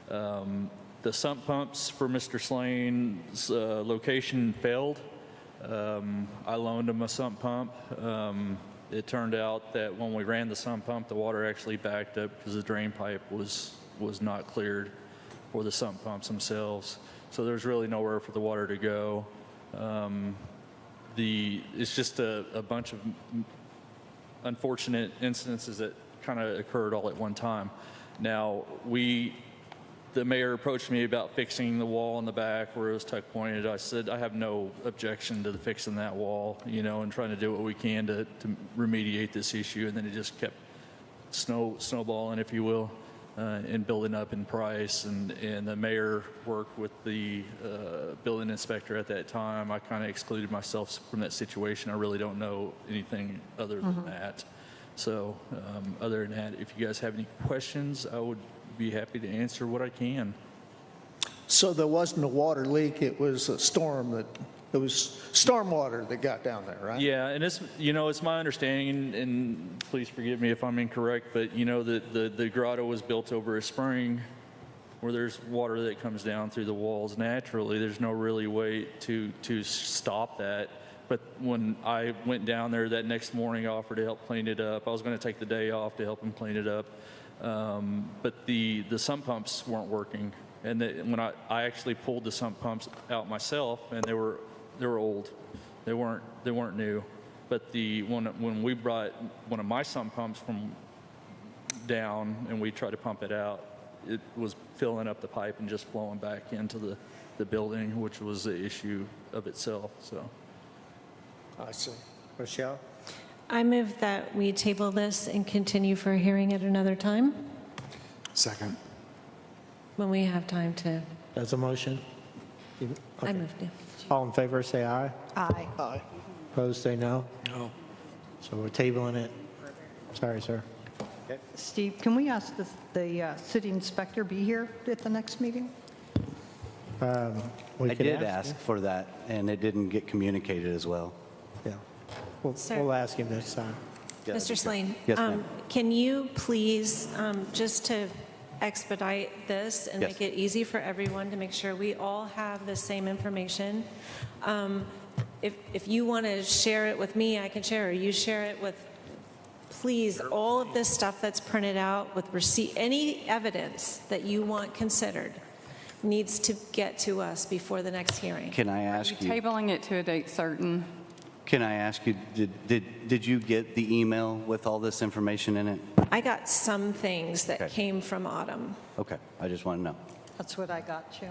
The sump pumps for Mr. Slane's location failed. I loaned him a sump pump. It turned out that when we ran the sump pump, the water actually backed up because the drain pipe was not cleared for the sump pumps themselves. So there's really nowhere for the water to go. It's just a bunch of unfortunate incidences that kind of occurred all at one time. Now, the mayor approached me about fixing the wall in the back where it was tuck pointed. I said, I have no objection to fixing that wall, and trying to do what we can to remediate this issue. And then it just kept snowballing, if you will, and building up in price. And the mayor worked with the building inspector at that time. I kind of excluded myself from that situation. I really don't know anything other than that. So other than that, if you guys have any questions, I would be happy to answer what I can. So there wasn't a water leak, it was a storm it was stormwater that got down there, right? Yeah, and it's my understanding, and please forgive me if I'm incorrect, but the grotto was built over a spring where there's water that comes down through the walls naturally. There's no really way to stop that. But when I went down there that next morning, I offered to help clean it up. I was going to take the day off to help him clean it up. But the sump pumps weren't working, And when I actually pulled the sump pumps out myself, and they were old. They weren't new. But when we brought one of my sump pumps from down and we tried to pump it out, it was filling up the pipe and just flowing back into the building, which was the issue of itself. So, I see. Rochelle? I move that we table this and continue for a hearing at another time Second. when we have time to. That's a motion? I moved it. All in favor, say aye. Aye. Aye. Opposed, say no. No. So we're tabling it. Sorry, sir. Steve, can we ask the city inspector be here at the next meeting? We I could did ask him. for that, and it didn't get communicated as well. Yeah. Sir. We'll ask him next time. Mr. Slane, Yes, ma'am. can you please, just to expedite this and Yes. make it easy for everyone to make sure we all have the same information, if you want to share it with me, I can share, or you share it with, please, all of this stuff that's printed out with receipt, any evidence that you want considered needs to get to us before the next hearing. Can I ask you? Tabling it to a date certain. Can I ask you? Did you get the email with all this information in it? I got some things that Okay. came from Autumn. Okay, I just want to know. That's what I got, too.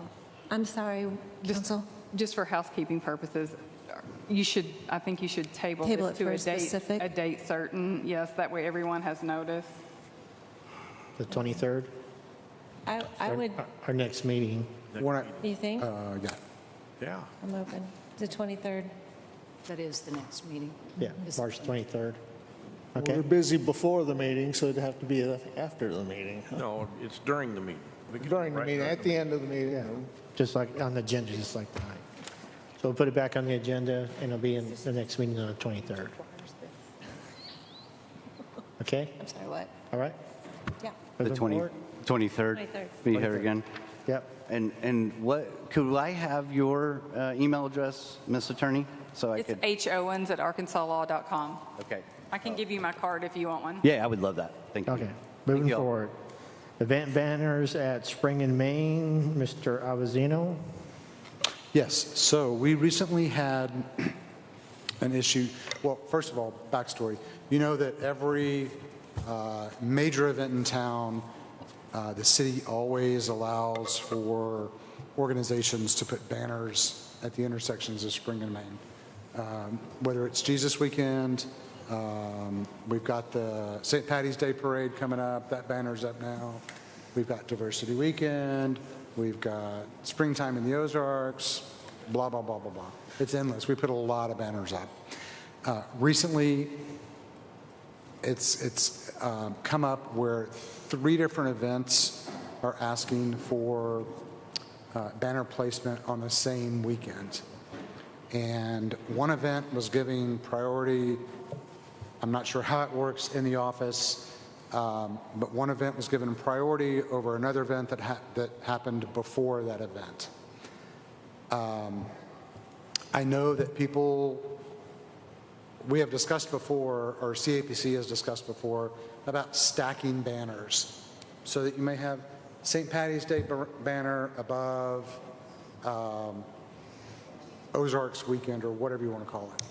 I'm sorry, Council. Just for housekeeping purposes, I think you should table Table this it to for a date certain. Yes, that way everyone has notice. The 23rd, I would, our next meeting. you think? Yeah. Yeah. I'm open. The 23rd. That is the next meeting. Yeah, March 23rd. Well, Okay. we're busy before the meeting, so it'd have to be after the meeting. No, it's during the meeting. During the Right meeting, during at the end of the meeting. Just like on the agenda, just like tonight. So we'll put it back on the agenda, and it'll be in the next meeting on the 23rd. Okay? I'm sorry, what? All right? Yeah. The Moving forward? 23rd? 23rd. Be here 23rd. again? Yep. And what, could I have your email address, Miss Attorney? So I It's could, howens@arkansaslaw.com. okay. I can give you my card if you want one. Yeah, I would love that. Thank you. Okay, moving you all. forward. Event banners at Spring and Main, Mr. Avazino. Yes, so we recently had an issue. Well, first of all, backstory. You know that every major event in town, the city always allows for organizations to put banners at the intersections of Spring and Main. Whether it's Jesus Weekend, we've got the St. Patty's Day Parade coming up, that banner's up now. We've got Diversity Weekend, we've got Springtime in the Ozarks, blah, blah, blah, blah, blah. It's endless. We put a lot of banners up. Recently, it's come up where 3 different events are asking for banner placement on the same weekend. And one event was giving priority. I'm not sure how it works in the office, but one event was given priority over another event that happened before that event. I know that we have discussed before, or CAPC has discussed before, about stacking banners so that you may have St. Patty's Day banner above Ozarks Weekend or whatever you want to call it.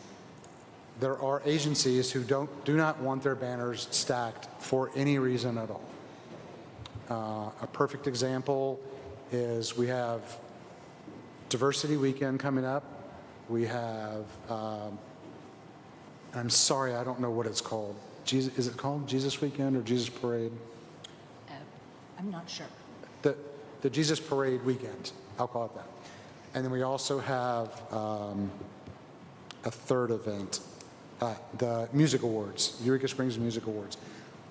There are agencies who do not want their banners stacked for any reason at all. A perfect example is we have Diversity Weekend coming up. We have, I'm sorry, I don't know what it's called. Is it called Jesus Weekend or Jesus Parade? I'm not sure. The Jesus Parade Weekend, I'll call it that. And then we also have a third event, the Music Awards, Eureka Springs Music Awards.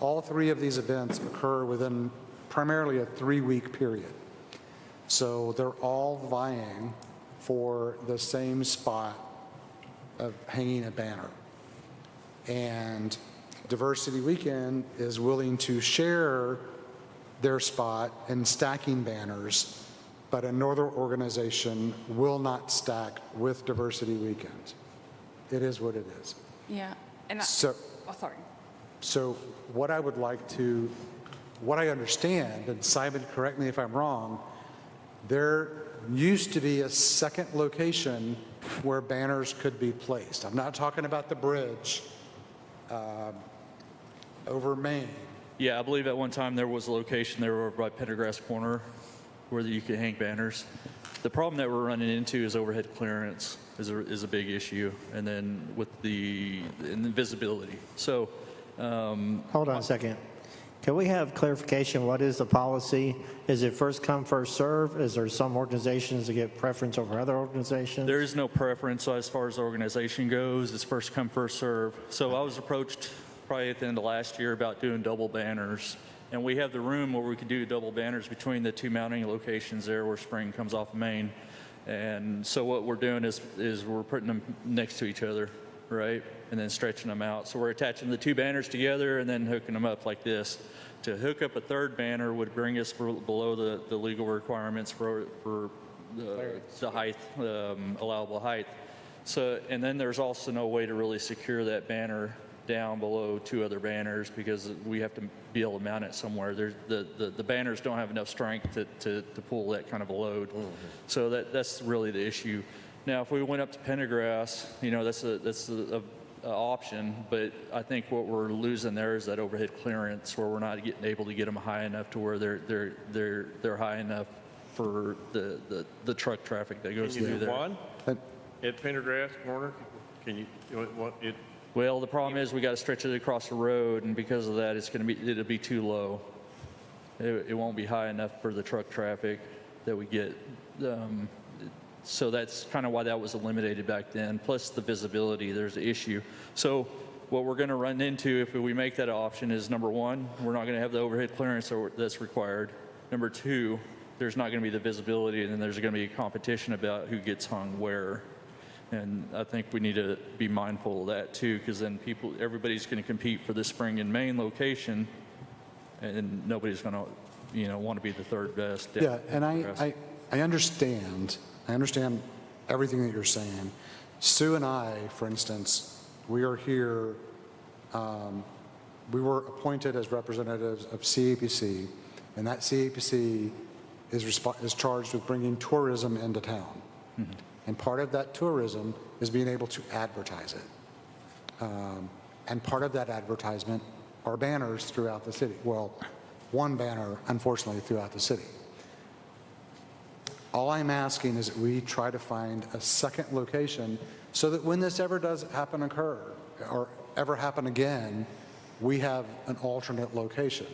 All 3 of these events occur within primarily a 3-week period. So they're all vying for the same spot of hanging a banner. And Diversity Weekend is willing to share their spot in stacking banners, but another organization will not stack with Diversity Weekend. It is what it is. Yeah. And So, sorry. so what I would like to, what I understand, and Simon, correct me if I'm wrong, there used to be a second location where banners could be placed. I'm not talking about the bridge over Main. Yeah, I believe at one time there was a location there over by Pendergrass Corner where you could hang banners. The problem that we're running into is overhead clearance is a big issue, and then with the visibility. So, Hold on a second. Can we have clarification? What is the policy? Is it first come, first serve? Is there some organizations that get preference over other organizations? there is no preference as far as the organization goes. It's first come, first serve. So I was approached probably at the end of last year about doing double banners. And we have the room where we could do double banners between the two mounting locations there where Spring comes off of Main. And so what we're doing is we're putting them next to each other, right? And then stretching them out. So we're attaching the two banners together and then hooking them up like this. To hook up a third banner would bring us below the legal requirements for the height, allowable height. So, and then there's also no way to really secure that banner down below two other banners because we have to be able to mount it somewhere. The banners don't have enough strength to pull that kind of a load. So that's really the issue. Now, if we went up to Pendergrass, that's a option, but I think what we're losing there is that overhead clearance where we're not able to get them high enough to where they're high enough for the truck traffic that goes Can you through do there. one at Pendergrass Corner? Can you, Well, the problem is we got to stretch it across the road, and because of that, it'll be too low. It won't be high enough for the truck traffic that we get. So that's kind of why that was eliminated back then. Plus the visibility, there's an issue. So what we're going to run into if we make that option is, number one, we're not going to have the overhead clearance that's required. Number two, there's not going to be the visibility, and then there's going to be a competition about who gets hung where. And I think we need to be mindful of that too, because then everybody's going to compete for the Spring and Main location, and nobody's going to, want to be the third best. Yeah, and I understand everything that you're saying. Sue and I, for instance, we are here, we were appointed as representatives of CAPC, and that CAPC is charged with bringing tourism into town. Mm-hmm. And part of that tourism is being able to advertise it. And part of that advertisement are banners throughout the city. Well, one banner, unfortunately, throughout the city. All I'm asking is that we try to find a second location so that when this ever does occur or ever happen again, we have an alternate location.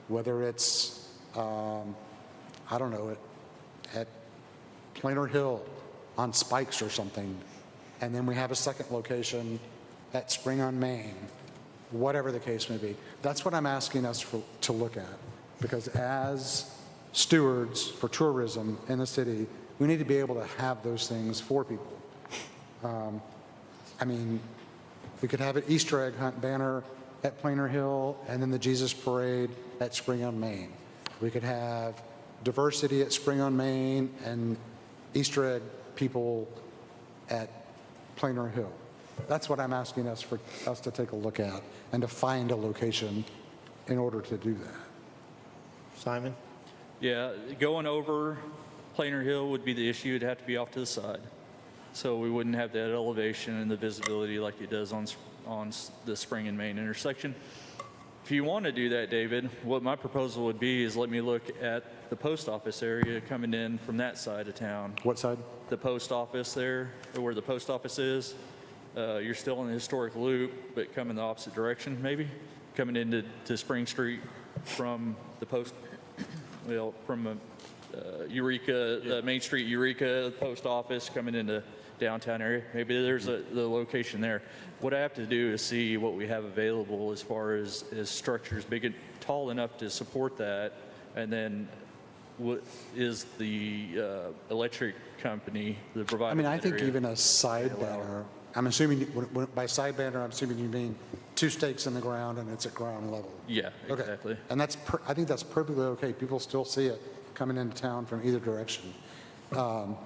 Whether it's, I don't know, at Plainer Hill on Spikes or something, and then we have a second location at Spring on Main, whatever the case may be. That's what I'm asking us to look at, because as stewards for tourism in the city, we need to be able to have those things for people. We could have an Easter egg hunt banner at Plainer Hill and then the Jesus Parade at Spring on Main. We could have diversity at Spring on Main and Easter egg people at Plainer Hill. That's what I'm asking us to take a look at and to find a location in order to do that. Simon? Yeah, going over Plainer Hill would be the issue. It'd have to be off to the side. So we wouldn't have that elevation and the visibility like it does on the Spring and Main intersection. If you want to do that, David, what my proposal would be is let me look at the post office area coming in from that side of town. What side? The post office there, where the post office is. You're still in the historic loop, but coming the opposite direction, maybe? Coming into Spring Street from the post, from Eureka, Main Street, Eureka, post office, coming into downtown area. Maybe there's the location there. What I have to do is see what we have available as far as structures big and tall enough to support that, and then what is the electric company, the provider? I think even a side banner, I'm assuming, by side banner, I'm assuming you mean two stakes in the ground and it's at ground level. Yeah, exactly. Okay. And I think that's perfectly okay. People still see it coming into town from either direction. So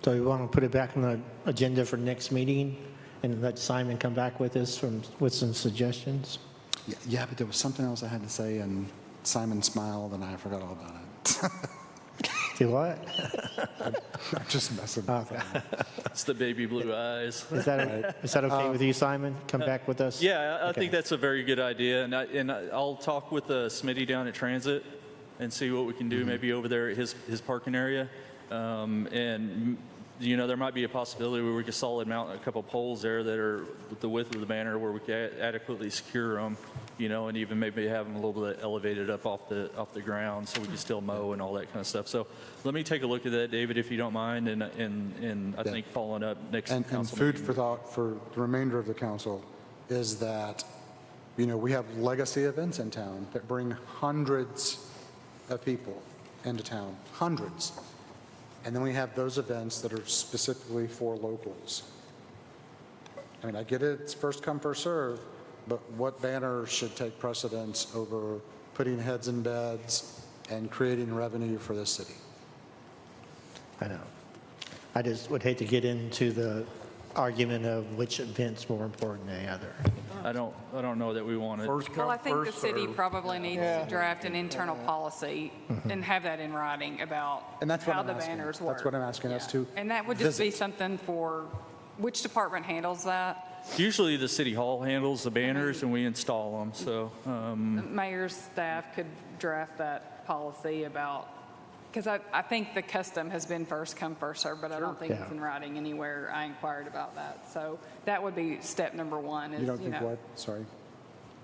you want to put it back on the agenda for next meeting and let Simon come back with us with some suggestions? Yeah, but there was something else I had to say, and Simon smiled, and I forgot all about it. Do what? I'm just messing with Simon. It's the baby blue eyes. Is that okay with you, Simon? Come back with us? Yeah, I Okay. think that's a very good idea, and I'll talk with Smitty down at Transit and see what we can do maybe over there at his parking area. And, you know, there might be a possibility where we could solid mount a couple poles there that are with the width of the banner where we could adequately secure them, you know, and even maybe have them a little bit elevated up off the ground so we can still mow and all that kind of stuff. So let me take a look at that, David, if you don't mind, and I think following up next And council food meeting. for thought for the remainder of the council is that, you know, we have legacy events in town that bring hundreds of people into town, hundreds. And then we have those events that are specifically for locals. I mean, I get it, it's first come, first serve, but what banner should take precedence over putting heads in beds and creating revenue for this city? I know. I just would hate to get into the argument of which event's more important than the other. I don't know that we want it. Well, I think the city probably needs to draft an internal policy and have that in writing about And that's what how I'm the asking. banners work. That's what I'm asking us to And that would just be visit. something for, which department handles that? Usually the city hall handles the banners and we install them, so. Mayor's staff could draft that policy about, because I think the custom has been first come, first served, but I don't think Yeah. it's in writing anywhere. I inquired about that. So that would be step number one is, You don't think what? Sorry.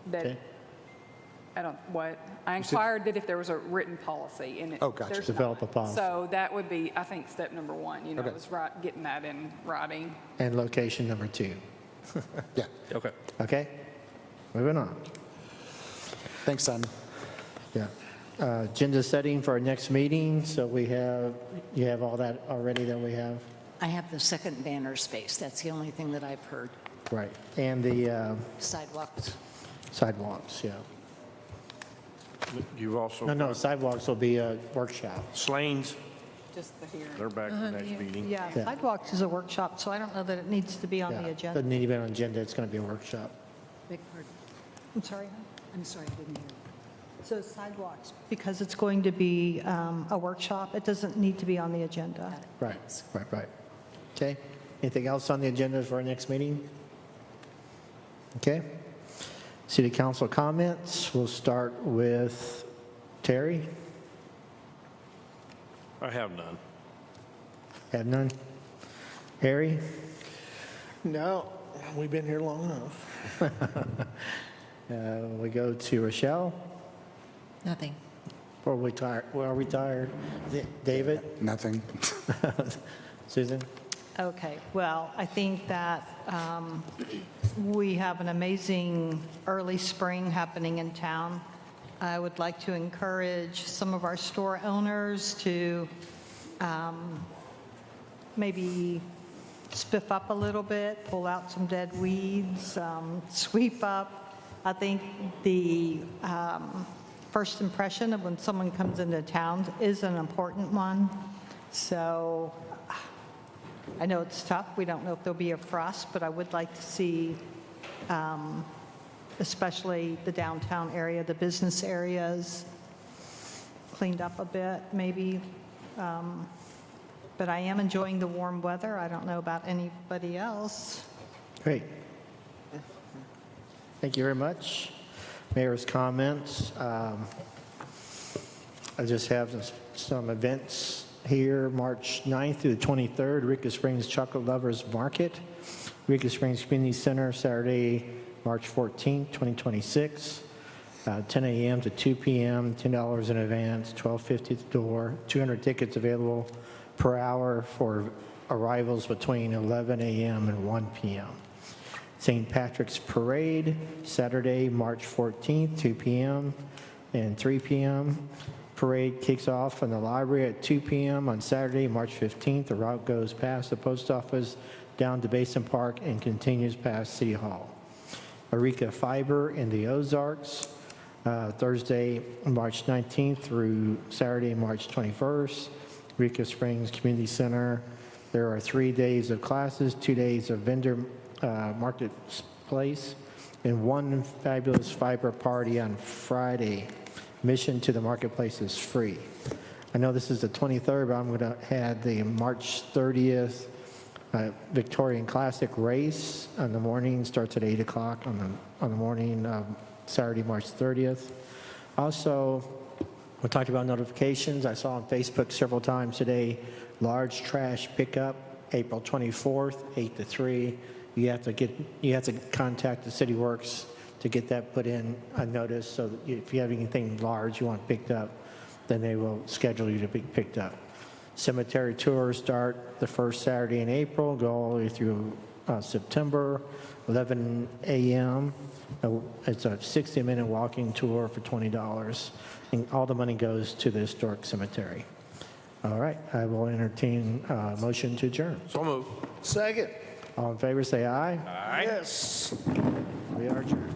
that, Okay. I don't, what? I inquired that if there was a written policy and Oh, gotcha. there's Develop not. a policy. So that would be, I think, step number one, you know, Okay. is getting that in writing. And location number 2. Yeah. Okay. Okay? Moving on. Thanks, Simon. Yeah. Agenda setting for our next meeting. So you have all that already that we have? I have the second banner space. That's the only thing that I've heard. Right. And the Sidewalks. sidewalks, yeah. You've also. No, sidewalks will be a workshop. Slanes, Just the hearing. they're back the next meeting. Yeah, Yeah. sidewalks is a workshop, so I don't know that it needs to be on the Yeah. agenda. Doesn't need to be on the agenda. It's going to be a workshop. Big pardon. I'm sorry. I'm sorry, I didn't hear. So sidewalks, because it's going to be a workshop, it doesn't need to be on the agenda. Right. Okay. Anything else on the agenda for our next meeting? Okay. City council comments. We'll start with Terry. I have none. Have none. Harry? No, we've been here long enough. We go to Rochelle. Nothing. Or we tired? Well, are we tired? David? Nothing. Susan? Okay, well, I think that we have an amazing early spring happening in town. I would like to encourage some of our store owners to maybe spiff up a little bit, pull out some dead weeds, sweep up. I think the first impression of when someone comes into town is an important one. So I know it's tough. We don't know if there'll be a frost, but I would like to see, especially the downtown area, the business areas, cleaned up a bit, maybe. But I am enjoying the warm weather. I don't know about anybody else. Great. Thank you very much. Mayor's comments. I just have some events here, March 9th through the 23rd, Eureka Springs Chocolate Lovers Market, Eureka Springs Community Center, Saturday, March 14th, 2026, 10 a.m. to 2 p.m., $10 in advance, $12.50 at the door, 200 tickets available per hour for arrivals between 11 a.m. and 1 p.m. St. Patrick's Parade, Saturday, March 14th, 2 p.m. and 3 p.m. Parade kicks off in the library at 2 p.m. on Saturday, March 15th. The route goes past the post office, down to Basin Park, and continues past City Hall. Eureka Fiber in the Ozarks, Thursday, March 19th through Saturday, March 21st. Eureka Springs Community Center. There are 3 days of classes, 2 days of vendor marketplace, and one fabulous fiber party on Friday, Admission to the marketplace is free. I know this is the 23rd, but I'm going to add the March 30th Victorian Classic race in the morning. Starts at 8 o'clock on the morning of Saturday, March 30th. Also, we talked about notifications. I saw on Facebook several times today, large trash pickup, April 24th, 8 to 3. You have to contact the City Works to get that put in a notice. So that if you have anything large you want picked up, then they will schedule you to be picked up. Cemetery tours start the first Saturday in April, go all the way through September, 11 a.m. It's a 60-minute walking tour for $20, and all the money goes to the historic cemetery. All right, I will entertain a motion to adjourn. So move. Second. All in favor, say aye. Aye. Yes. We are adjourned.